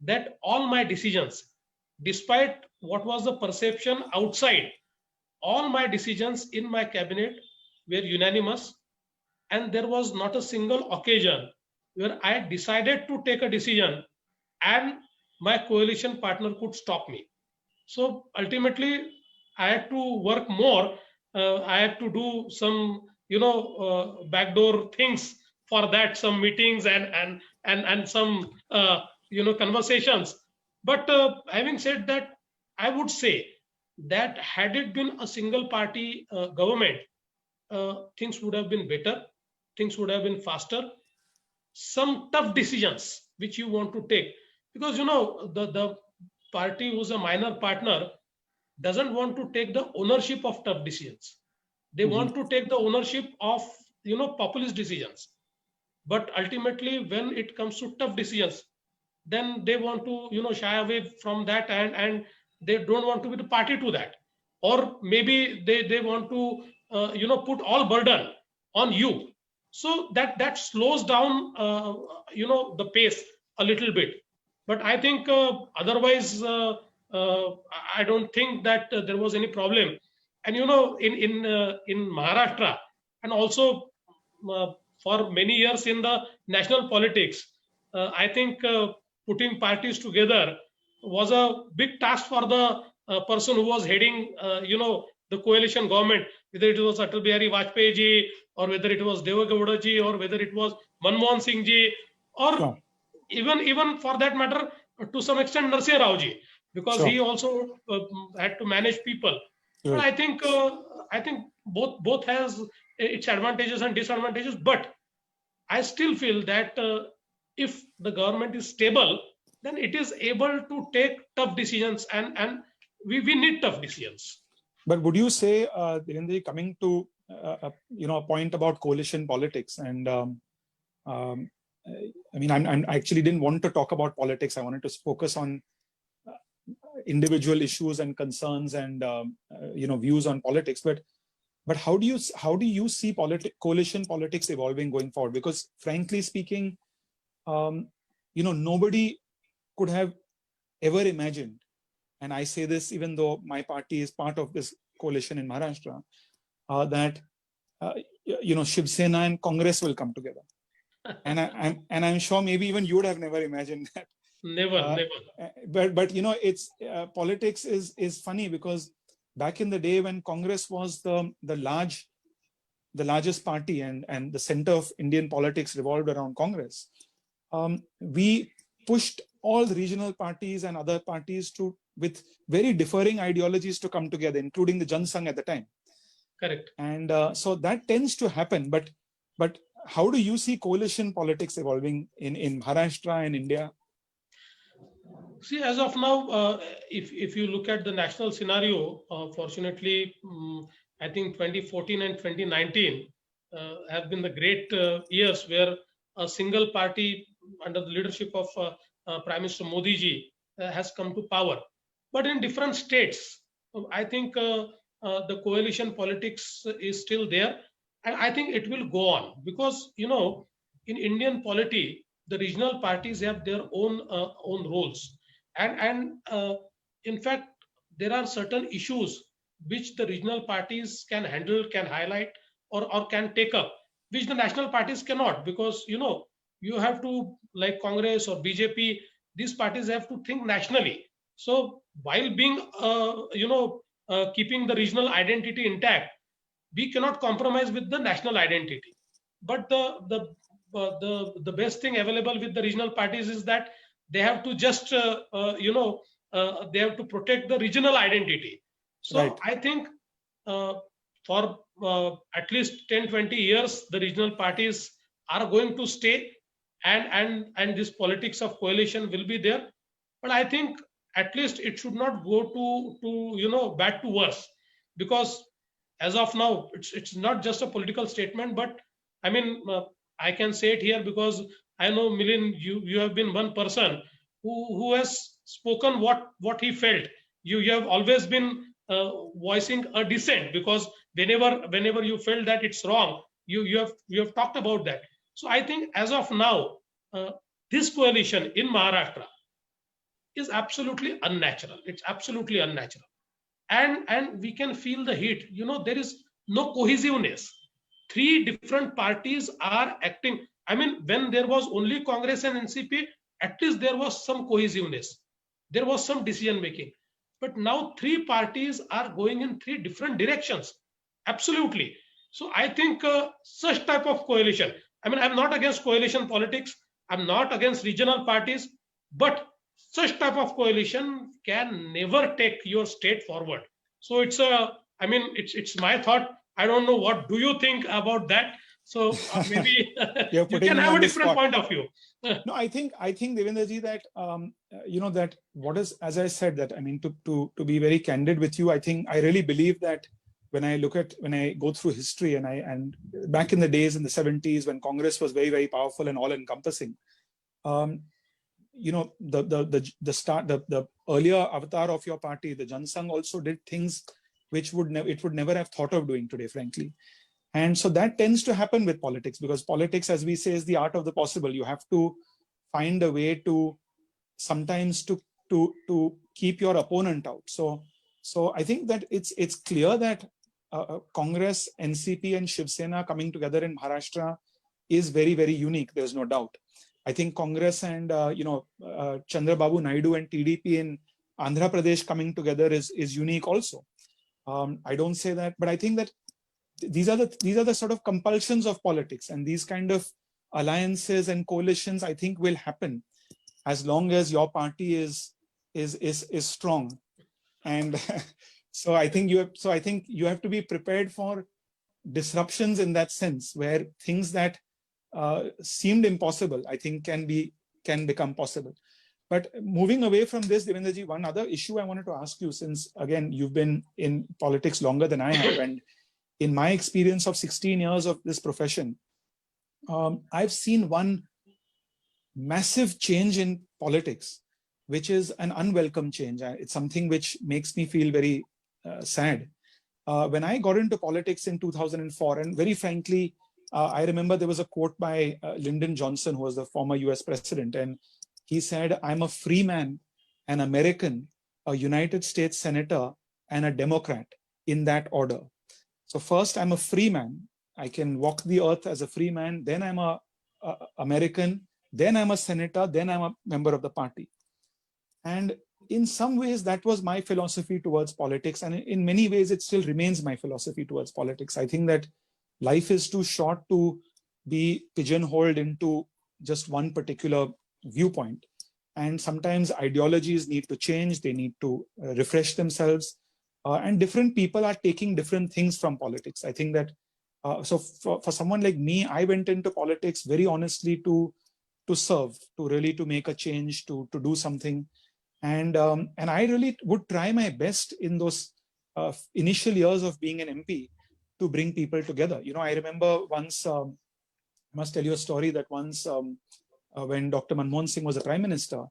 that all my decisions, despite what was the perception outside, all my decisions in my cabinet were unanimous, and there was not a single occasion where I decided to take a decision and my coalition partner could stop me. So ultimately, I had to work more. I had to do some, backdoor things for that, some meetings and some, conversations. But having said that, I would say that had it been a single party government, things would have been better. Things would have been faster. Some tough decisions which you want to take, because the party who's a minor partner doesn't want to take the ownership of tough decisions. They want to take the ownership of populist decisions. But ultimately, when it comes to tough decisions, then they want to shy away from that, and they don't want to be the party to that. Or maybe they want to put all burden on you. So that slows down the pace a little bit. But I think otherwise, I don't think that there was any problem. And in Maharashtra, and also for many years in the national politics, I think putting parties together was a big task for the person who was heading the coalition government, whether it was Atal Bihari Vajpayee ji, or whether it was Deve Gowda ji, or whether it was Manmohan Singh ji, or Sure. even for that matter, to some extent Narsimha Rao ji, because Sure. he also had to manage people. But Right. I think both has its advantages and disadvantages. But I still feel that if the government is stable, then it is able to take tough decisions, and we need tough decisions. But would you say, Devendra, coming to a point about coalition politics, and I mean, I actually didn't want to talk about politics. I wanted to focus on individual issues and concerns and views on politics. But how do you see coalition politics evolving going forward? Because frankly speaking, nobody could have ever imagined, and I say this even though my party is part of this coalition in Maharashtra, that Shiv Sena and Congress will come together. And I'm sure maybe even you would have never imagined that. Never. But it's politics is funny, because back in the day when Congress was the largest party and the center of Indian politics revolved around Congress, we pushed all the regional parties and other parties with very differing ideologies to come together, including the Jan Sangh at the time. Correct. And so that tends to happen. But how do you see coalition politics evolving in Maharashtra and India? See, as of now, if you look at the national scenario, fortunately, I think 2014 and 2019 have been the great years where a single party under the leadership of Prime Minister Modi ji has come to power. But in different states, I think the coalition politics is still there, and I think it will go on because in Indian polity, the regional parties have their own roles, and in fact, there are certain issues which the regional parties can handle, can highlight, or can take up, which the national parties cannot, because you have to, like Congress or BJP, these parties have to think nationally. So while being keeping the regional identity intact, we cannot compromise with the national identity. But the best thing available with the regional parties is that they have to just they have to protect the regional identity. So Right. I think for at least 10-20 years the regional parties are going to stay, and this politics of coalition will be there. But I think at least it should not go to bad to worse, because as of now it's not just a political statement, but I mean I can say it here because I know, Milind, you have been one person who has spoken what he felt. You have always been voicing a dissent, because whenever you felt that it's wrong, you have talked about that. So I think as of now, this coalition in Maharashtra is absolutely unnatural. It's absolutely unnatural, and we can feel the heat. There is no cohesiveness. Three different parties are acting. I mean, when there was only Congress and NCP, at least there was some cohesiveness. There was some decision making. But now three parties are going in three different directions. Absolutely. So I think such type of coalition, I mean, I'm not against coalition politics. I'm not against regional parties, but such type of coalition can never take your state forward. So it's my thought. I don't know, what do you think about that? So maybe you can have a different point of view. No, I think Devendraji, that that what is, as I said, that I mean, to be very candid with you, I really believe that when I go through history, and back in the days in the 70s when Congress was very, very powerful and all encompassing, the earlier avatar of your party, the Jansangh, also did things which it would never have thought of doing today, frankly. And so that tends to happen with politics, because politics, as we say, is the art of the possible. You have to find a way to sometimes to keep your opponent out. So I think that it's clear that Congress, NCP, and Shiv Sena coming together in Maharashtra is very, very unique. There's no doubt. I think Congress and Chandrababu Naidu and TDP in Andhra Pradesh coming together is unique also. I don't say that, but I think that these are the sort of compulsions of politics, and these kind of alliances and coalitions, I think, will happen as long as your party is strong. And so I think you have to be prepared for disruptions in that sense, where things that seemed impossible, I think, can become possible. But moving away from this, Devendraji, one other issue I wanted to ask you, since again you've been in politics longer than I have, and in my experience of 16 years of this profession, I've seen one massive change in politics, which is an unwelcome change. It's something which makes me feel very sad. When I got into politics in 2004, and very frankly, I remember there was a quote by Lyndon Johnson, who was the former US president, and he said, "I'm a free man, an American, a United States senator, and a Democrat, in that order. So first, I'm a free man. I can walk the earth as a free man. Then I'm a American. Then I'm a senator. Then I'm a member of the party." And in some ways, that was my philosophy towards politics. And in many ways, it still remains my philosophy towards politics. I think that life is too short to be pigeonholed into just one particular viewpoint. And sometimes ideologies need to change. They need to refresh themselves. And different people are taking different things from politics. I think that, so for someone like me, I went into politics very honestly to serve, to make a change, to do something. And I really would try my best in those initial years of being an MP to bring people together. I remember once, I must tell you a story that once when Dr. Manmohan Singh was the Prime Minister.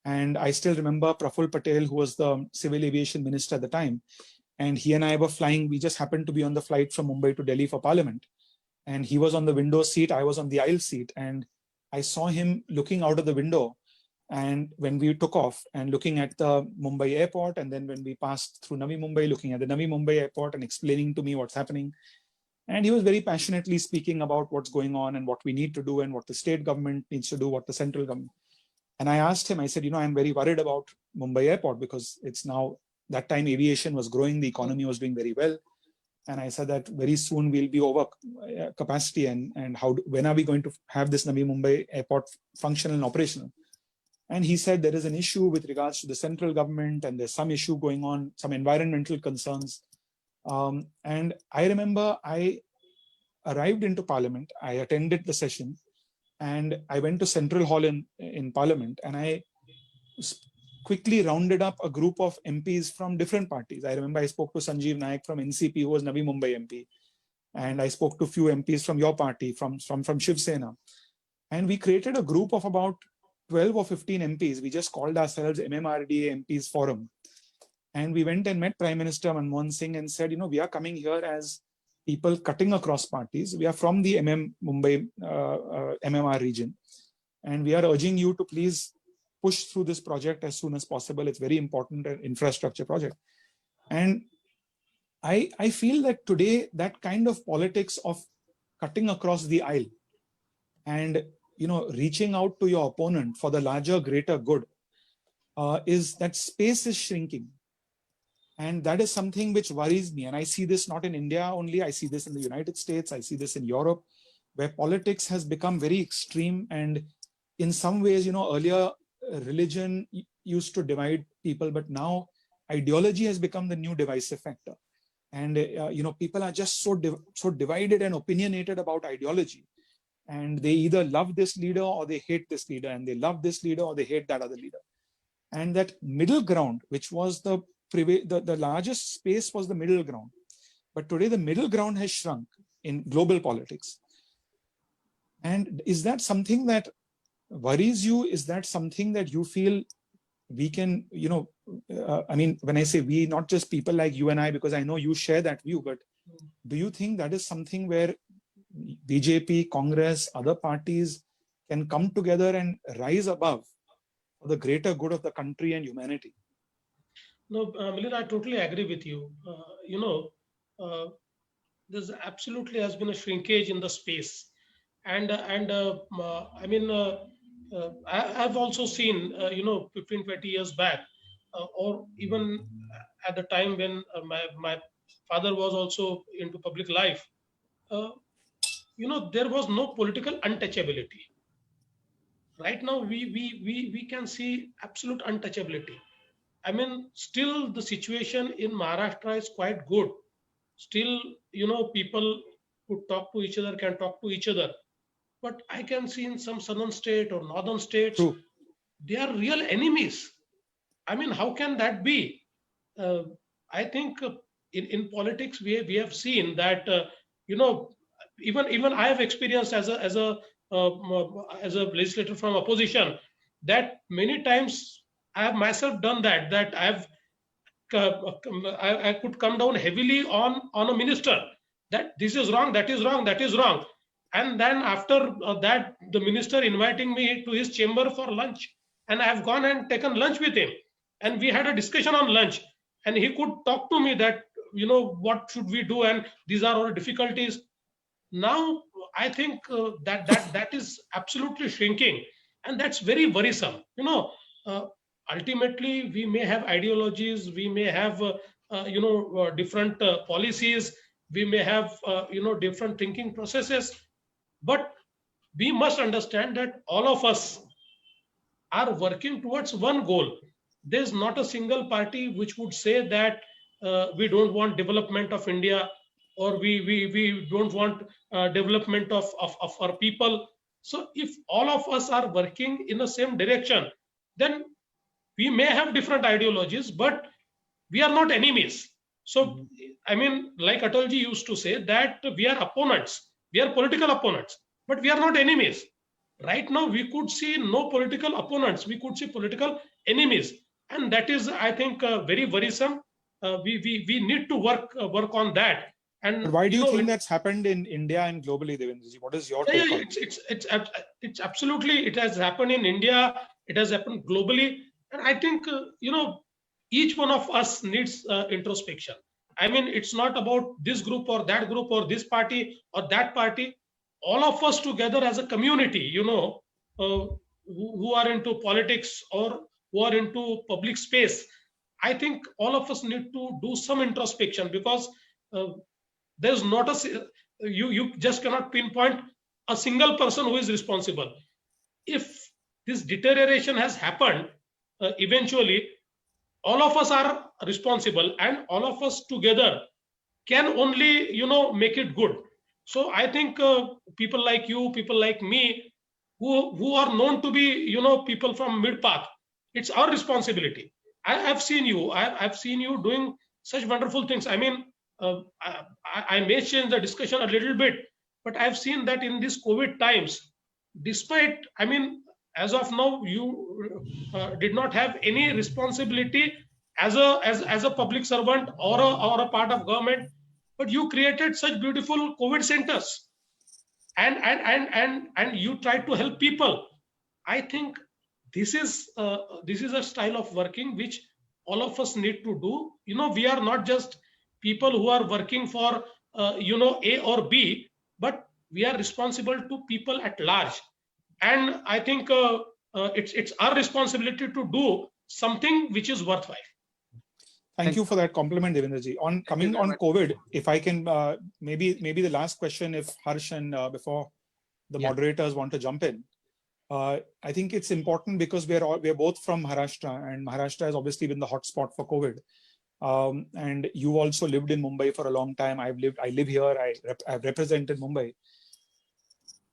And I still remember Praful Patel, who was the Civil Aviation Minister at the time. And he and I were flying. We just happened to be on the flight from Mumbai to Delhi for Parliament. And he was on the window seat. I was on the aisle seat. And I saw him looking out of the window. And when we took off and looking at the Mumbai airport, and then when we passed through Navi Mumbai, looking at the Navi Mumbai airport and explaining to me what's happening. And he was very passionately speaking about what's going on and what we need to do and what the state government needs to do, what the central government. And I asked him, I said, I'm very worried about Mumbai airport because it's now, that time aviation was growing, the economy was doing very well. And I said that very soon we'll be over capacity and when are we going to have this Navi Mumbai airport functional and operational? And he said there is an issue with regards to the central government and there's some issue going on, some environmental concerns. And I remember I arrived into Parliament, I attended the session, and I went to Central Hall in Parliament, and I quickly rounded up a group of MPs from different parties. I remember I spoke to Sanjeev Naik from NCP, who was Navi Mumbai MP. And I spoke to a few MPs from your party, from Shiv Sena. And we created a group of about 12 or 15 MPs. We just called ourselves MMRDA MPs Forum. And we went and met Prime Minister Manmohan Singh and said, we are coming here as people cutting across parties. We are from the Mumbai MMR region. And we are urging you to please push through this project as soon as possible. It's very important infrastructure project. And I feel that today that kind of politics of cutting across the aisle and reaching out to your opponent for the larger, greater good is that space is shrinking. And that is something which worries me. And I see this not in India only, I see this in the United States, I see this in Europe, where politics has become very extreme. And in some ways, earlier religion used to divide people, but now ideology has become the new divisive factor. And, people are just so divided and opinionated about ideology. And they either love this leader or they hate this leader, and they love this leader or they hate that other leader. And that middle ground, which was the largest space, was the middle ground. But today the middle ground has shrunk in global politics. And is that something that worries you? Is that something that you feel we can, when I say we, not just people like you and I, because I know you share that view, but do you think that is something where BJP, Congress, other parties can come together and rise above for the greater good of the country and humanity? No, Milind, I totally agree with you. There's absolutely has been a shrinkage in the space. And I've also seen, 15, 20 years back, or even at the time when my father was also into public life, there was no political untouchability. Right now, we can see absolute untouchability. Still the situation in Maharashtra is quite good. Still, people who talk to each other can talk to each other. But I can see in some southern state or northern states, True. They are real enemies. How can that be? I think in politics we have seen that even I have experienced as a legislator from opposition that many times I have myself done that I could come down heavily on a minister that this is wrong, that is wrong, that is wrong. And then after that, the minister inviting me to his chamber for lunch, and I have gone and taken lunch with him. And we had a discussion on lunch, and he could talk to me that, what should we do? And these are our difficulties. Now, I think that is absolutely shrinking, and that's very worrisome. Ultimately, we may have ideologies, we may have, different policies, we may have, different thinking processes, but we must understand that all of us are working towards one goal. There's not a single party which would say that we don't want development of India, or we don't want development of our people. So if all of us are working in the same direction, then we may have different ideologies, but we are not enemies. So, like Atalji used to say that we are opponents, we are political opponents, but we are not enemies. right now we could see no political opponents, we could see political enemies, and that is, I think, very worrisome. We need to work on that. And But why do you think that's happened in India and globally, Devendraji? What is your take on it? It's absolutely, it has happened in India, it has happened globally, and I think each one of us needs introspection. I mean, it's not about this group or that group or this party or that party. All of us together as a community, who are into politics or who are into public space, I think all of us need to do some introspection, because there's not you just cannot pinpoint a single person who is responsible. If this deterioration has happened, eventually all of us are responsible, and all of us together can only make it good. So I think people like you, people like me, who are known to be people from mid path, it's our responsibility. I've seen you doing such wonderful things. I mean, I may change the discussion a little bit, but I've seen that in these COVID times, despite, I mean, as of now, you did not have any responsibility as a public servant or a part of government, but you created such beautiful COVID centers, and you tried to help people. I think this is a style of working which all of us need to do. We are not just people who are working for A or B, but we are responsible to people at large. And I think it's our responsibility to do something which is worthwhile. Thank you for that compliment, Devendraji. On coming on COVID, if I can maybe the last question, if Harsh and before the moderators want to jump in. I think it's important because we are both from Maharashtra, and Maharashtra has obviously been the hotspot for COVID. And you also lived in Mumbai for a long time. I live here. I've represented Mumbai.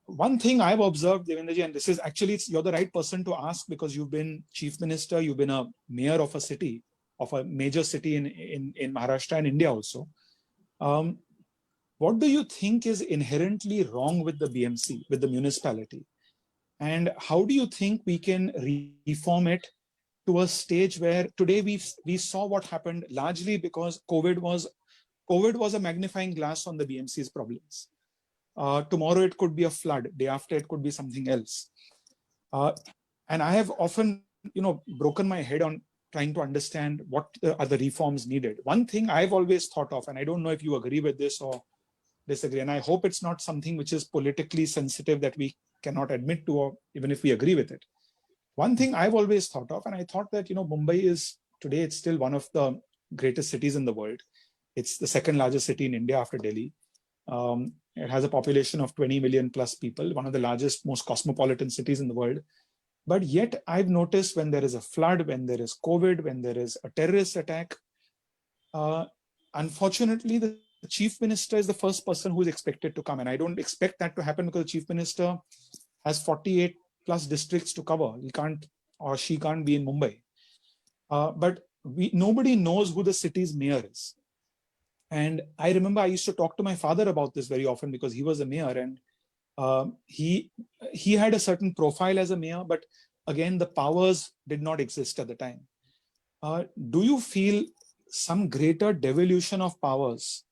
One thing I've observed, Devendraji, and this is actually, you're the right person to ask, because you've been chief minister, you've been a mayor of a city, of a major city in Maharashtra and India also. What do you think is inherently wrong with the BMC, with the municipality? And how do you think we can reform it to a stage where today we saw what happened largely because COVID was a magnifying glass on the BMC's problems. Tomorrow it could be a flood. Day after it could be something else. And I have often, broken my head on trying to understand what are the reforms needed. One thing I've always thought of, and I don't know if you agree with this or disagree, and I hope it's not something which is politically sensitive that we cannot admit to, or even if we agree with it. One thing I've always thought of, and I thought that, Mumbai is today, it's still one of the greatest cities in the world. It's the second largest city in India after Delhi. It has a population of 20 million plus people, one of the largest, most cosmopolitan cities in the world. But yet I've noticed when there is a flood, when there is COVID, when there is a terrorist attack, unfortunately, the chief minister is the first person who is expected to come. And I don't expect that to happen because the chief minister has 48 plus districts to cover. He can't, or she can't be in Mumbai. But nobody knows who the city's mayor is. And I remember I used to talk to my father about this very often because he was a mayor, and he had a certain profile as a mayor, but again, the powers did not exist at the time. Do you feel some greater devolution of powers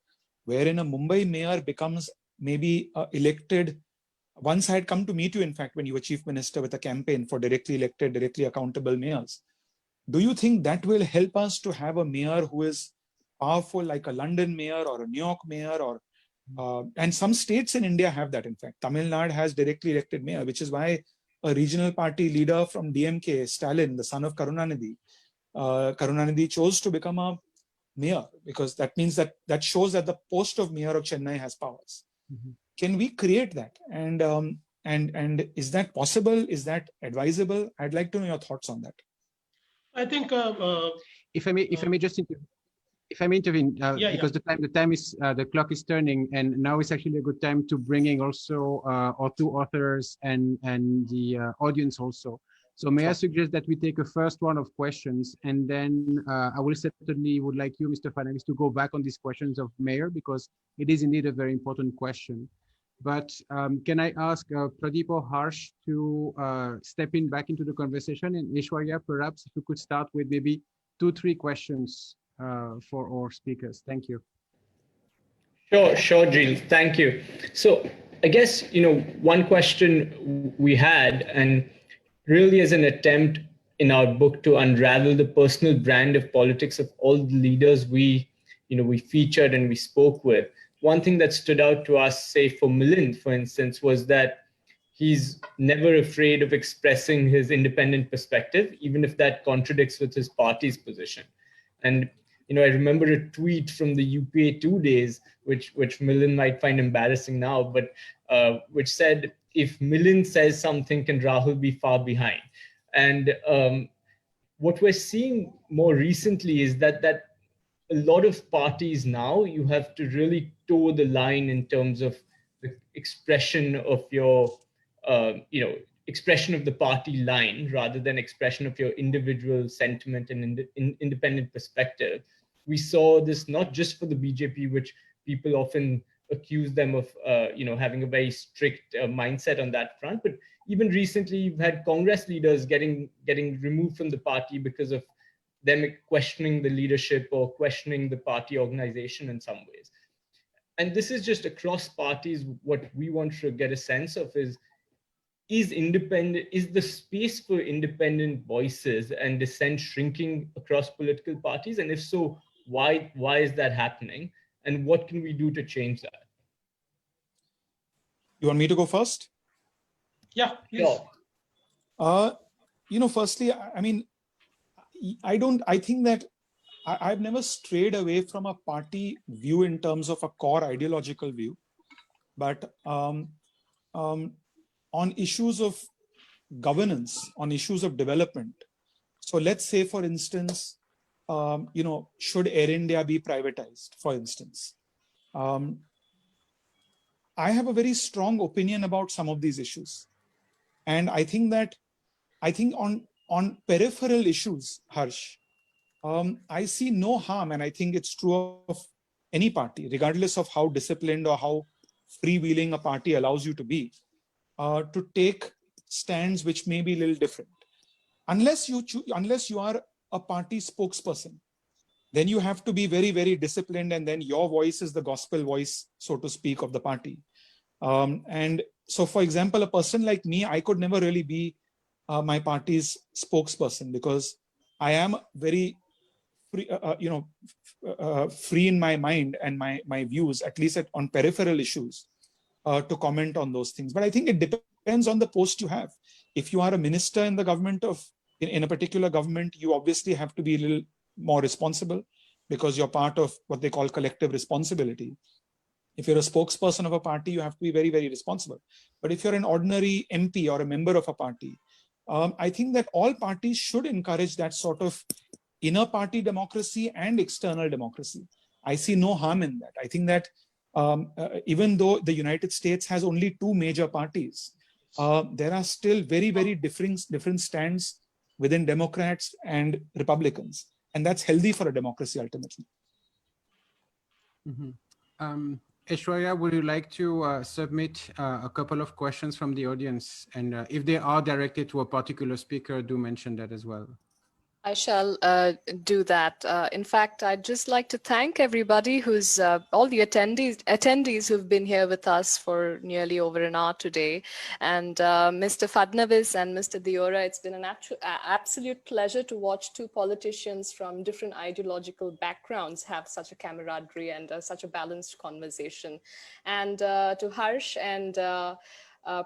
wherein a Mumbai mayor becomes maybe elected? Once I had come to meet you, in fact, when you were chief minister, with a campaign for directly elected, directly accountable mayors. Do you think that will help us to have a mayor who is powerful, like a London mayor or a New York mayor, or and some states in India have that. In fact, Tamil Nadu has directly elected mayor, which is why a regional party leader from DMK, Stalin, the son of Karunanidhi, chose to become a mayor, because that means that shows that the post of mayor of Chennai has powers. Mm-hmm. Can we create that? And is that possible? Is that advisable? I'd like to know your thoughts on that. I think if I may just intervene, because the time is the clock is turning, and now is actually a good time to bringing also our two authors and the audience also. So may I suggest that we take a first round of questions, and then I will certainly would like you, Mr. Fadnavis, to go back on these questions of Mayor, because it is indeed a very important question. But can I ask Pradeep or Harsh to step in back into the conversation? And Ishwarya, perhaps if you could start with maybe 2-3 questions for our speakers. Thank you. Sure, Jill. Thank you. So I guess, one question we had, and really as an attempt in our book to unravel the personal brand of politics of all the leaders we featured and we spoke with. One thing that stood out to us, say for Milind, for instance, was that he's never afraid of expressing his independent perspective, even if that contradicts with his party's position. And I remember a tweet from the UPA 2 days, which Milind might find embarrassing now, but which said, "If Milind says something, can Rahul be far behind?" And what we're seeing more recently is that a lot of parties now, you have to really toe the line in terms of the expression of your expression of the party line rather than expression of your individual sentiment and independent perspective. We saw this not just for the BJP, which people often accuse them of having a very strict mindset on that front, but even recently you've had Congress leaders getting removed from the party because of them questioning the leadership or questioning the party organization in some ways. And this is just across parties. What we want to get a sense of is the space for independent voices and dissent shrinking across political parties? And if so, why is that happening? And what can we do to change that? You want me to go first? Yeah, please. Sure. Firstly, I mean, I think that I've never strayed away from a party view in terms of a core ideological view, but on issues of governance, on issues of development. So let's say, for instance, should Air India be privatized, for instance? I have a very strong opinion about some of these issues. And I think on peripheral issues, Harsh, I see no harm, and I think it's true of any party, regardless of how disciplined or how freewheeling a party allows you to be, to take stands which may be a little different. Unless you are a party spokesperson, then you have to be very, very disciplined, and then your voice is the gospel voice, so to speak, of the party. And so, for example, a person like me, I could never really be my party's spokesperson because I am very free in my mind and my views, at least on peripheral issues, to comment on those things. But I think it depends on the post you have. If you are a minister in the government in a particular government, you obviously have to be a little more responsible because you're part of what they call collective responsibility. If you're a spokesperson of a party, you have to be very, very responsible. But if you're an ordinary MP or a member of a party, I think that all parties should encourage that sort of inner party democracy and external democracy. I see no harm in that. I think that even though the United States has only 2 major parties, there are still very, very different stands within Democrats and Republicans. And that's healthy for a democracy, ultimately. Mm-hmm. Aishwarya, would you like to submit a couple of questions from the audience? And if they are directed to a particular speaker, do mention that as well. I shall do that. In fact, I'd just like to thank everybody who's all the attendees who've been here with us for nearly over an hour today. And Mr. Fadnavis and Mr. Deora, it's been an absolute pleasure to watch 2 politicians from different ideological backgrounds have such a camaraderie and such a balanced conversation. And to Harsh and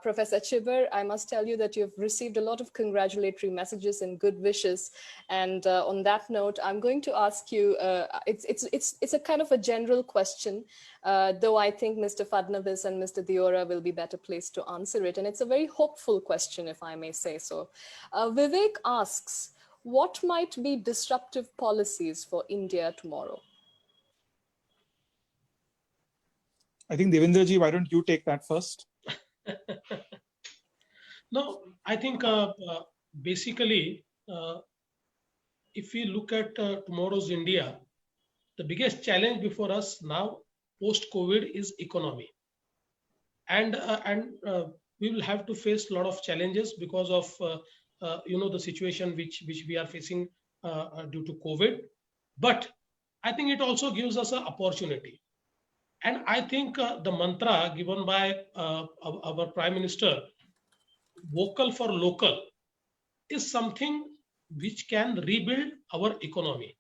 Professor Chibber, I must tell you that you've received a lot of congratulatory messages and good wishes. And on that note, I'm going to ask you, it's a kind of a general question, though I think Mr. Fadnavis and Mr. Deora will be better placed to answer it. And it's a very hopeful question, if I may say so. Vivek asks, what might be disruptive policies for India tomorrow? I think, Devendra ji, why don't you take that first? No, I think basically, if we look at tomorrow's India, the biggest challenge before us now, post-COVID, is economy. and we will have to face a lot of challenges because of the situation which we are facing due to COVID. But I think it also gives us an opportunity. And I think the mantra given by our Prime Minister, vocal for local, is something which can rebuild our economy.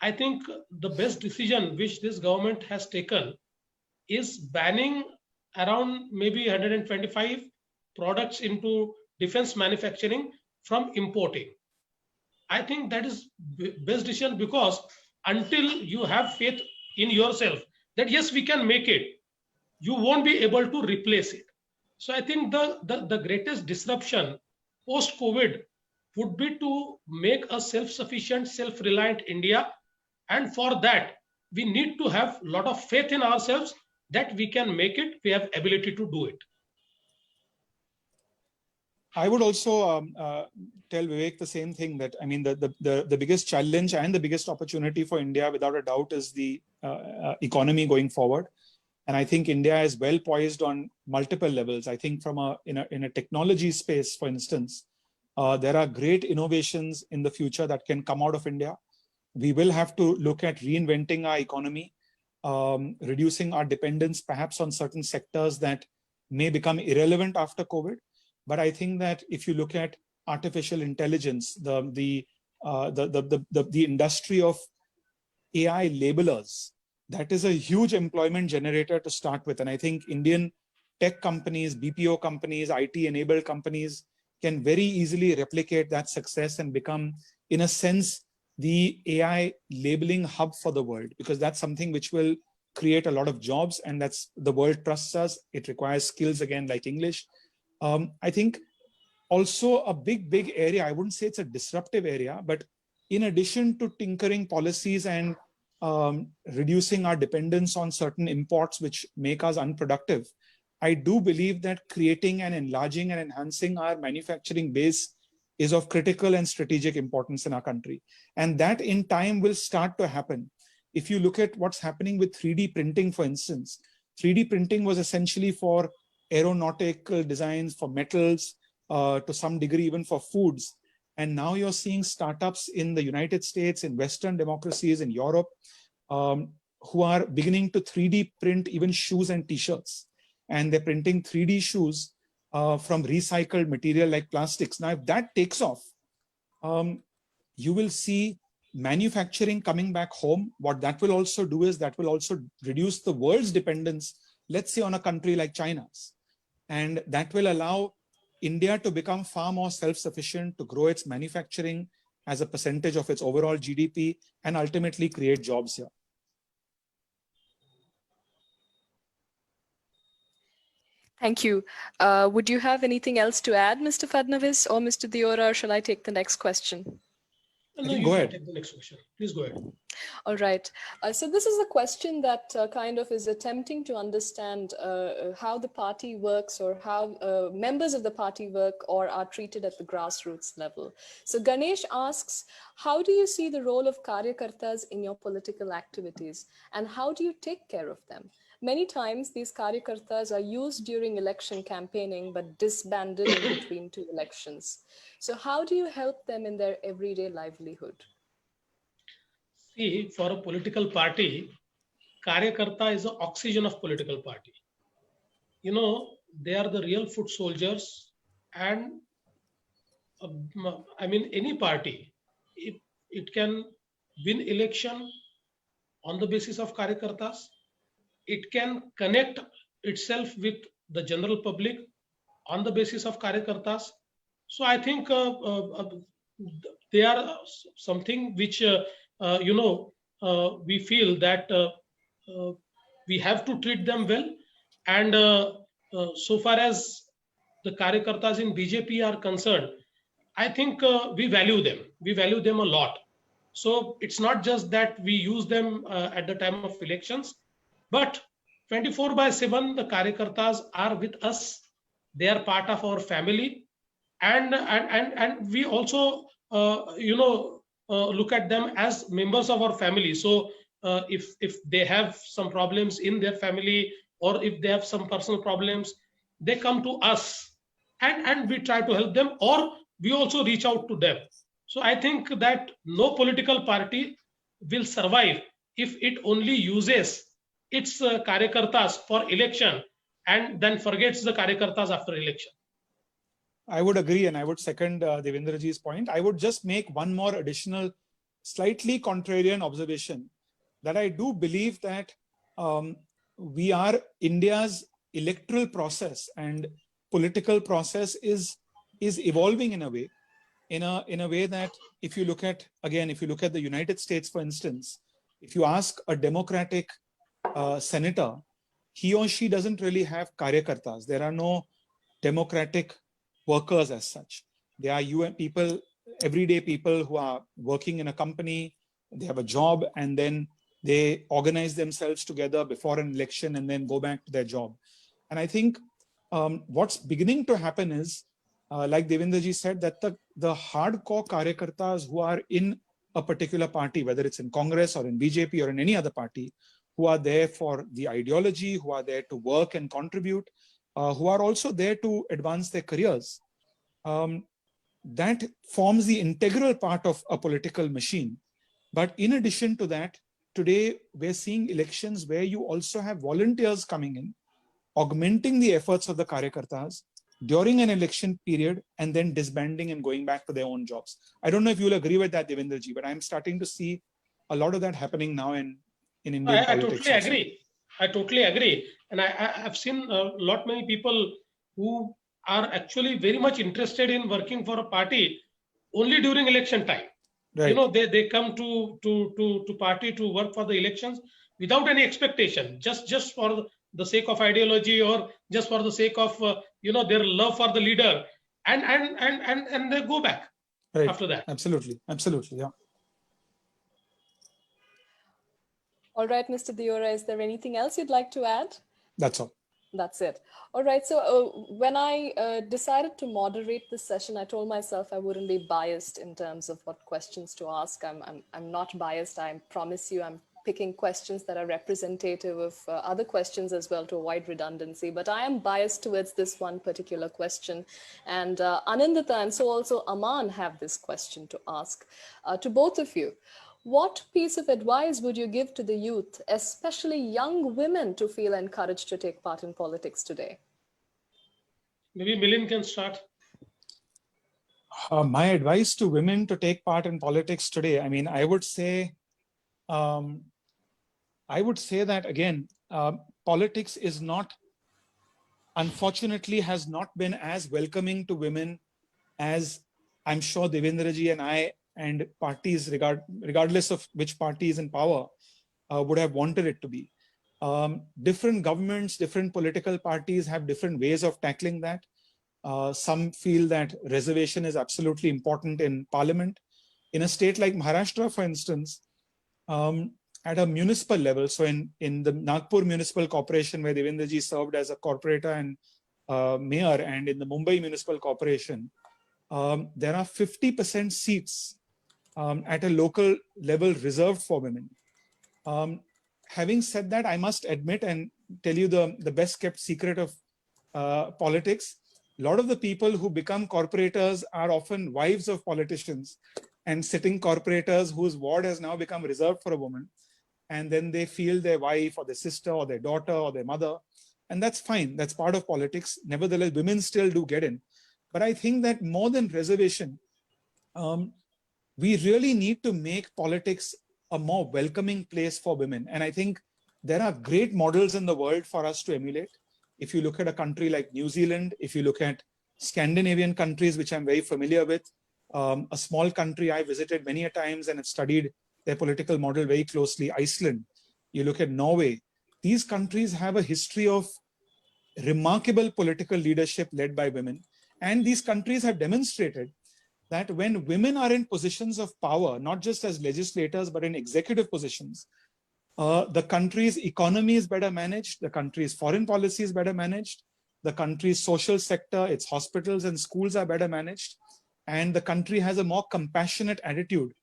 I think the best decision which this government has taken is banning around maybe 125 products into defense manufacturing from importing. I think that is best decision, because until you have faith in yourself that yes, we can make it, you won't be able to replace it. So I think the greatest disruption post-COVID would be to make a self-sufficient, self-reliant India. And for that, we need to have a lot of faith in ourselves that we can make it, we have ability to do it. I would also tell Vivek the same thing, that I mean, the biggest challenge and the biggest opportunity for India, without a doubt, is the economy going forward. And I think India is well poised on multiple levels. I think in a technology space, for instance, there are great innovations in the future that can come out of India. We will have to look at reinventing our economy, reducing our dependence perhaps on certain sectors that may become irrelevant after COVID. But I think that if you look at artificial intelligence, the industry of AI labelers, that is a huge employment generator to start with. And I think Indian tech companies, BPO companies, IT-enabled companies can very easily replicate that success and become, in a sense, the AI labeling hub for the world, because that's something which will create a lot of jobs, and that's, the world trusts us. It requires skills, again, like English. I think also a big area, I wouldn't say it's a disruptive area, but in addition to tinkering policies and reducing our dependence on certain imports which make us unproductive, I do believe that creating and enlarging and enhancing our manufacturing base is of critical and strategic importance in our country. And that in time will start to happen. If you look at what's happening with 3D printing, for instance, 3D printing was essentially for aeronautical designs, for metals, to some degree even for foods. And now you're seeing startups in the United States, in Western democracies, in Europe, who are beginning to 3D print even shoes and t-shirts. And they're printing 3D shoes from recycled material like plastics. Now, if that takes off, you will see manufacturing coming back home. What that will also do is that will also reduce the world's dependence, let's say, on a country like China's. And that will allow India to become far more self-sufficient, to grow its manufacturing as a percentage of its overall GDP, and ultimately create jobs here. Thank you. Would you have anything else to add, Mr. Fadnavis or Mr. Deora, or shall I take the next question? No, you can take the next question. Please go ahead. All right. So this is a question that kind of is attempting to understand how the party works, or how members of the party work or are treated at the grassroots level. So Ganesh asks, how do you see the role of Karyakartas in your political activities, and how do you take care of them? Many times these Karyakartas are used during election campaigning but disbanded in between two elections. So how do you help them in their everyday livelihood? See, for a political party, Karyakarta is the oxygen of political party. You know, they are the real foot soldiers, and I mean, any party, it can win election on the basis of Karyakartas. It can connect itself with the general public on the basis of Karyakartas. So I think they are something which, we feel that we have to treat them well. And so far as the Karyakartas in BJP are concerned, I think we value them. We value them a lot. So it's not just that we use them at the time of elections, but 24/7, the Karyakartas are with us. They are part of our family. And we also, look at them as members of our family. So if they have some problems in their family, or if they have some personal problems, they come to us and we try to help them, or we also reach out to them. So I think that no political party will survive if it only uses its karyakartas for election and then forgets the karyakartas after election. I would agree, and I would second Devendraji's point. I would just make one more additional, slightly contrarian observation, that I do believe that we are India's electoral process and political process is evolving in a way that if you look at the United States, for instance, if you ask a Democratic senator, he or she doesn't really have karyakartas. There are no democratic workers as such. They are people, everyday people who are working in a company, they have a job, and then they organize themselves together before an election and then go back to their job. And I think what's beginning to happen is, like Devendraji said, that the hardcore karyakartas who are in a particular party, whether it's in Congress or in BJP or in any other party, who are there for the ideology, who are there to work and contribute, who are also there to advance their careers. That forms the integral part of a political machine. But in addition to that, today we're seeing elections where you also have volunteers coming in, augmenting the efforts of the karyakartas during an election period and then disbanding and going back to their own jobs. I don't know if you'll agree with that, Devendraji, but I'm starting to see a lot of that happening now in Indian politics. I totally agree. And I've seen a lot many people who are actually very much interested in working for a party only during election time. Right. You know, they come to party to work for the elections without any expectation, just for the sake of ideology or just for the sake of their love for the leader, and they go back after that. Absolutely, yeah. All right, Mr. Deora, is there anything else you'd like to add? That's all. That's it. All right. So when I decided to moderate this session, I told myself I wouldn't be biased in terms of what questions to ask. I'm not biased. I promise you, I'm picking questions that are representative of other questions as well to avoid redundancy. But I am biased towards this one particular question. And Anandita and so also Aman have this question to ask to both of you. What piece of advice would you give to the youth, especially young women, to feel encouraged to take part in politics today? Maybe Milind can start. My advice to women to take part in politics today, I mean, I would say that again, politics is not, unfortunately, has not been as welcoming to women as I'm sure Devendraji and I and parties, regardless of which party is in power, would have wanted it to be. Different governments, different political parties have different ways of tackling that. Some feel that reservation is absolutely important in parliament. In a state like Maharashtra, for instance, at a municipal level, so in the Nagpur Municipal Corporation, where Devendraji served as a corporator and mayor, and in the Mumbai Municipal Corporation, there are 50% seats at a local level reserved for women. Having said that, I must admit and tell you the best kept secret of politics. A lot of the people who become corporators are often wives of politicians and sitting corporators whose ward has now become reserved for a woman. And then they feel their wife or their sister or their daughter or their mother. And that's fine. That's part of politics. Nevertheless, women still do get in. But I think that more than reservation, we really need to make politics a more welcoming place for women. And I think there are great models in the world for us to emulate. If you look at a country like New Zealand, if you look at Scandinavian countries, which I'm very familiar with, a small country I visited many a times and have studied their political model very closely, Iceland. You look at Norway. These countries have a history of remarkable political leadership led by women. And these countries have demonstrated that when women are in positions of power, not just as legislators, but in executive positions, the country's economy is better managed, the country's foreign policy is better managed, the country's social sector, its hospitals and schools are better managed, and the country has a more compassionate attitude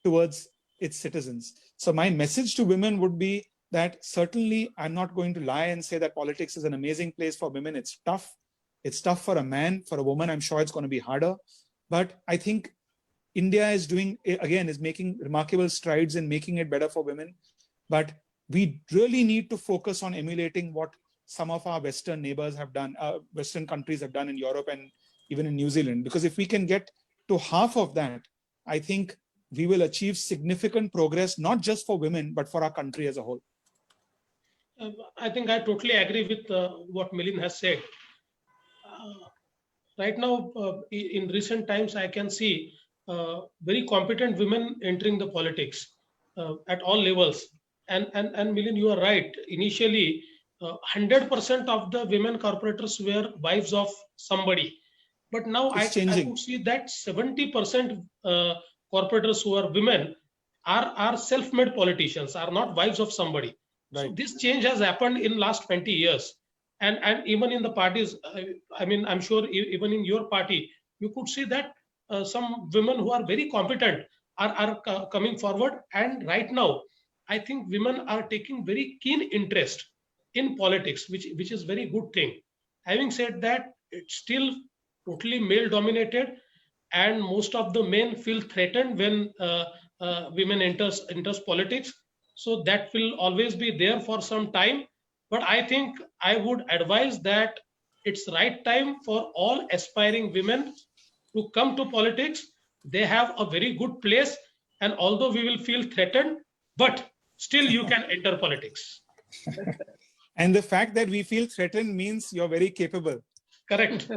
towards its citizens. So my message to women would be, that certainly I'm not going to lie and say that politics is an amazing place for women. It's tough. It's tough for a man. For a woman, I'm sure it's going to be harder. But I think India is making remarkable strides in making it better for women. But we really need to focus on emulating what some of our Western neighbors have done, Western countries have done in Europe and even in New Zealand. Because if we can get to half of that, I think we will achieve significant progress, not just for women, but for our country as a whole. I think I totally agree with what Milind has said. Right now, in recent times, I can see very competent women entering the politics at all levels. And Milind, you are right. Initially, 100% of the women corporators were wives of somebody. But now I could see that 70% corporators who are women are self-made politicians, are not wives of somebody. Right. So this change has happened in last 20 years. And even in the parties, I mean, I'm sure even in your party, you could see that some women who are very competent are coming forward. And right now, I think women are taking very keen interest in politics, which is very good thing. Having said that, it's still totally male dominated, and most of the men feel threatened when women enters politics. So that will always be there for some time. But I think I would advise that it's right time for all aspiring women to come to politics. They have a very good place, and although we will feel threatened, but still you can enter politics. And the fact that we feel threatened means you're very capable. Correct.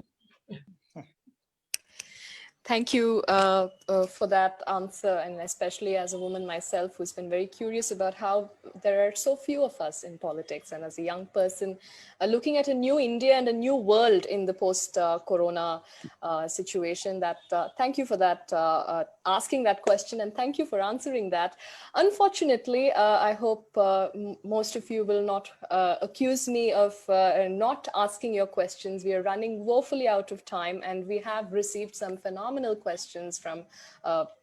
Thank you for that answer, and especially as a woman myself who's been very curious about how there are so few of us in politics, and as a young person looking at a new India and a new world in the post-corona situation. That thank you for that, asking that question, and thank you for answering that. Unfortunately, I hope most of you will not accuse me of not asking your questions. We are running woefully out of time, and we have received some phenomenal questions from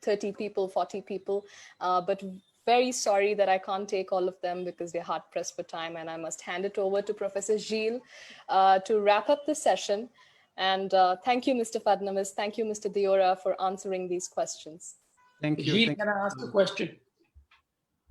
30 people, 40 people, but very sorry that I can't take all of them because we're hard pressed for time, and I must hand it over to Professor Gilles to wrap up the session. And thank you, Mr. Fadnavis. Thank you, Mr. Deora, for answering these questions. Thank you. Gilles, can I ask a question?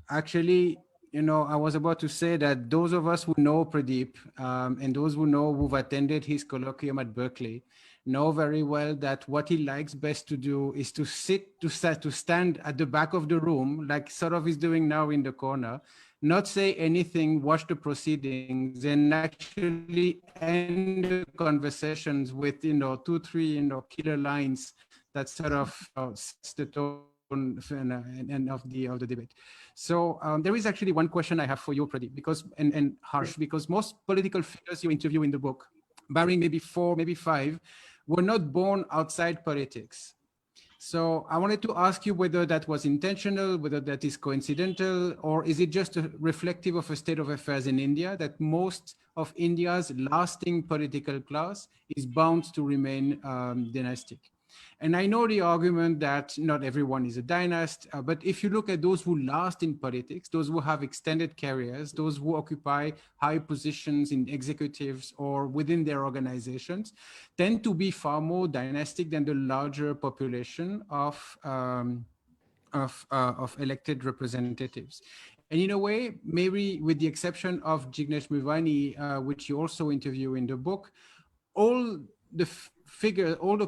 Actually, you know, I was about to say that those of us who know Pradeep and those who've attended his colloquium at Berkeley know very well that what he likes best to do is to stand at the back of the room, like sort of he's doing now in the corner, not say anything, watch the proceedings, and actually end the conversations with, 2-3, killer lines that sort of sets the tone and of the debate. So there is actually one question I have for you, Pradeep, and Harsh, because most political figures you interview in the book, barring maybe 4, maybe 5, were not born outside politics. So I wanted to ask you whether that was intentional, whether that is coincidental, or is it just reflective of a state of affairs in India that most of India's lasting political class is bound to remain dynastic? And I know the argument that not everyone is a dynast, but if you look at those who last in politics, those who have extended careers, those who occupy high positions in executives or within their organizations, tend to be far more dynastic than the larger population of elected representatives. And in a way, maybe with the exception of Jignesh Mivani, which you also interview in the book, all the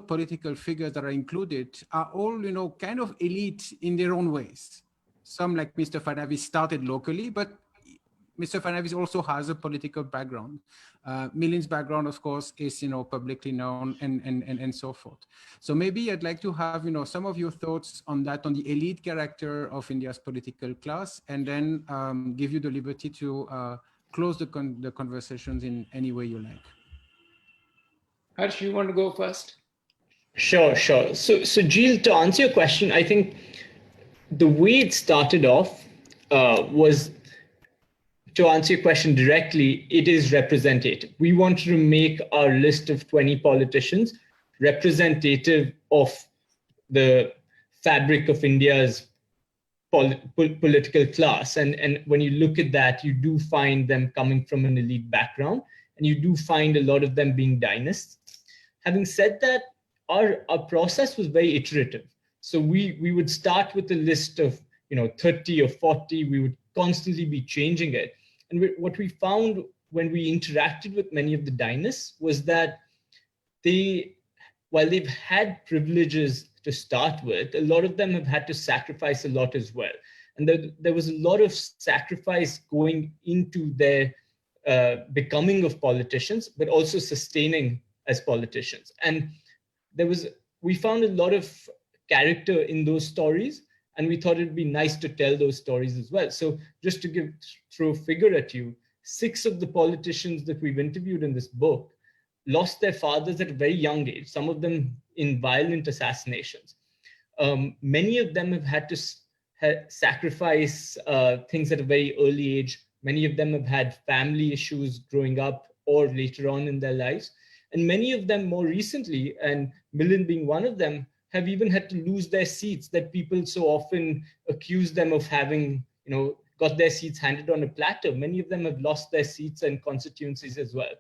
political figures that are included are all, kind of elite in their own ways. Some, like Mr. Fadnavis, started locally, but Mr. Fadnavis also has a political background. Milind's background, of course, is, publicly known and so forth. So maybe I'd like to have, some of your thoughts on that, on the elite character of India's political class, and then give you the liberty to close the conversations in any way you like. Harsh, you want to go first? Sure. So Gilles, to answer your question, I think the way it started off was, to answer your question directly, it is representative. We wanted to make our list of 20 politicians representative of the fabric of India's political class. And when you look at that, you do find them coming from an elite background, and you do find a lot of them being dynasts. Having said that, our process was very iterative. So we would start with a list of 30 or 40. We would constantly be changing it. And what we found when we interacted with many of the dynasts was that while they've had privileges to start with, a lot of them have had to sacrifice a lot as well. And there was a lot of sacrifice going into their becoming of politicians, but also sustaining as politicians. And we found a lot of character in those stories, and we thought it'd be nice to tell those stories as well. So just to throw a figure at you, 6 of the politicians that we've interviewed in this book lost their fathers at a very young age, some of them in violent assassinations. Many of them have had to sacrifice things at a very early age. Many of them have had family issues growing up or later on in their lives. And many of them more recently, and Milind being one of them, have even had to lose their seats that people so often accuse them of having, got their seats handed on a platter. Many of them have lost their seats and constituencies as well.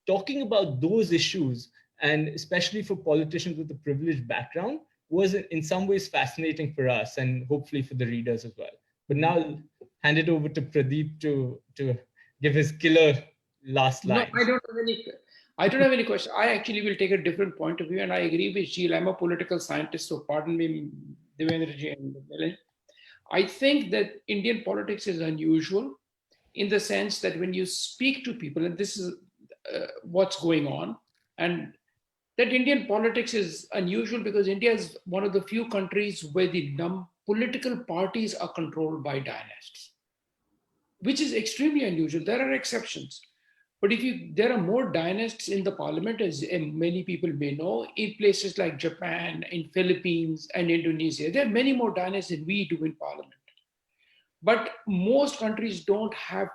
Talking about those issues, and especially for politicians with a privileged background, was in some ways fascinating for us and hopefully for the readers as well. But now I'll hand it over to Pradeep to give his killer last line. No, I don't have any question. I actually will take a different point of view, and I agree with Gilles. I'm a political scientist, so pardon me, Devendra and Milind. I think that Indian politics is unusual in the sense that when you speak to people, and this is what's going on, and that Indian politics is unusual because India is one of the few countries where the political parties are controlled by dynasts, which is extremely unusual. There are exceptions. But there are more dynasts in the parliament, as many people may know, in places like Japan, in Philippines, and Indonesia. There are many more dynasts than we do in parliament. But most countries don't have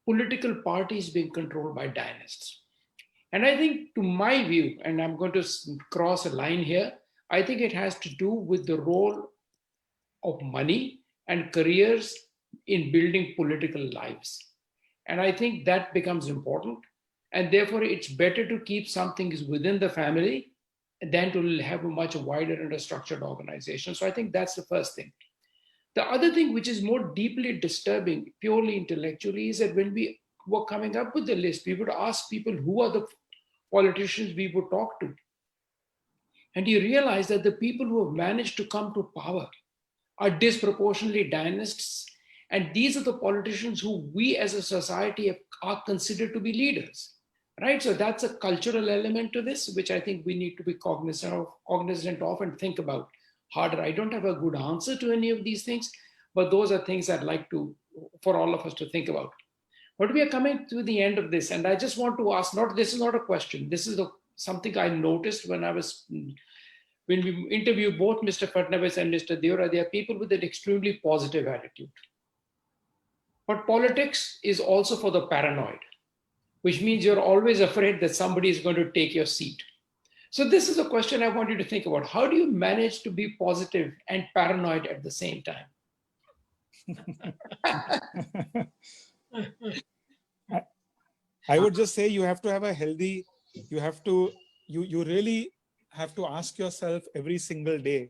political parties being controlled by dynasts. And I think, to my view, and I'm going to cross a line here, I think it has to do with the role of money and careers in building political lives. And I think that becomes important. And therefore, it's better to keep some things within the family than to have a much wider and a structured organization. So I think that's the first thing. The other thing, which is more deeply disturbing, purely intellectually, is that when we were coming up with the list, we would ask people who are the politicians we would talk to. And you realize that the people who have managed to come to power are disproportionately dynasts. And these are the politicians who we as a society are considered to be leaders, right? So that's a cultural element to this, which I think we need to be cognizant of and think about harder. I don't have a good answer to any of these things, but those are things I'd like for all of us to think about. But we are coming to the end of this, and I just want to ask, this is not a question, this is something I noticed when we interview both Mr. Fadnavis and Mr. Deora. They are people with an extremely positive attitude. But politics is also for the paranoid, which means you're always afraid that somebody is going to take your seat. So this is a question I want you to think about. How do you manage to be positive and paranoid at the same time? I would just say you have to have a healthy, you really have to ask yourself every single day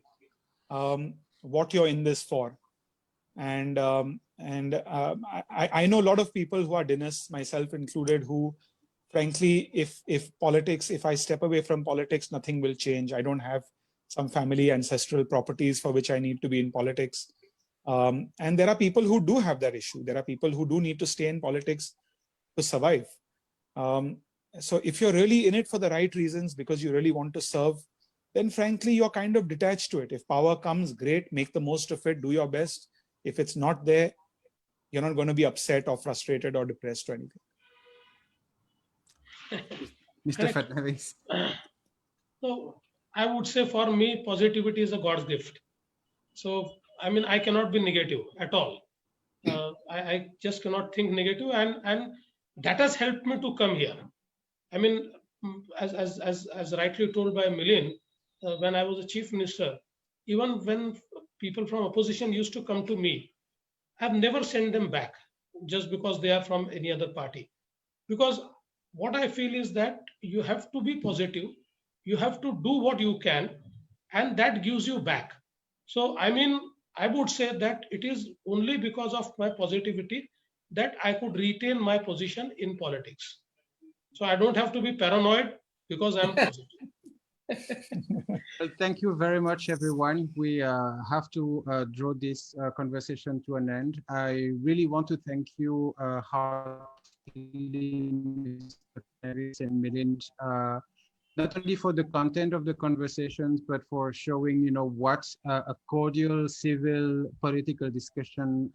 what you're in this for. And I know a lot of people who are dynasts, myself included, who frankly, if I step away from politics, nothing will change. I don't have some family ancestral properties for which I need to be in politics. And there are people who do have that issue. There are people who do need to stay in politics to survive. So if you're really in it for the right reasons, because you really want to serve, then frankly, you're kind of detached to it. If power comes, great, make the most of it, do your best. If it's not there, you're not going to be upset or frustrated or depressed or anything. Mr. Fadnavis. So I would say for me, positivity is a God's gift. So, I mean, I cannot be negative at all. I just cannot think negative, and that has helped me to come here. I mean, as rightly told by Milind, when I was a chief minister, even when people from opposition used to come to me, I've never sent them back just because they are from any other party. Because what I feel is that you have to be positive, you have to do what you can, and that gives you back. So, I mean, I would say that it is only because of my positivity that I could retain my position in politics. So I don't have to be paranoid because I'm positive. Well, thank you very much, everyone. We have to draw this conversation to an end. I really want to thank you, heartily, Mr. Fadnavis and Milind, not only for the content of the conversations, but for showing, what a cordial, civil, political discussion,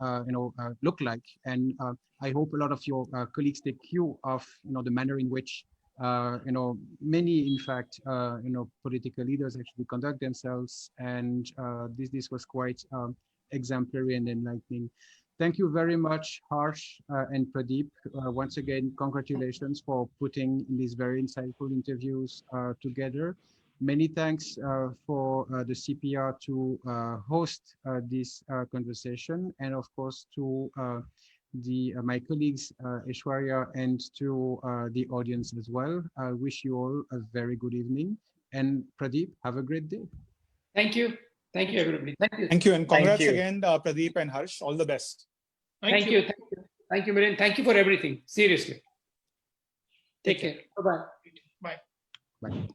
look like. And I hope a lot of your colleagues take cue of, the manner in which many, in fact, political leaders actually conduct themselves, and this was quite exemplary and enlightening. Thank you very much, Harsh and Pradeep. Once again, congratulations for putting these very insightful interviews together. Many thanks for the CPR to host this conversation, and of course to my colleagues, Aishwarya, and to the audience as well. I wish you all a very good evening. And Pradeep, have a great day. Thank you. Thank you, everybody. Thank you. Thank you, and congrats Thank you. again, Pradeep and Harsh. All the best. Thank you. Thank you. Thank you, Milind. Thank you for everything. Seriously. Take care. Bye-bye. Bye. Bye.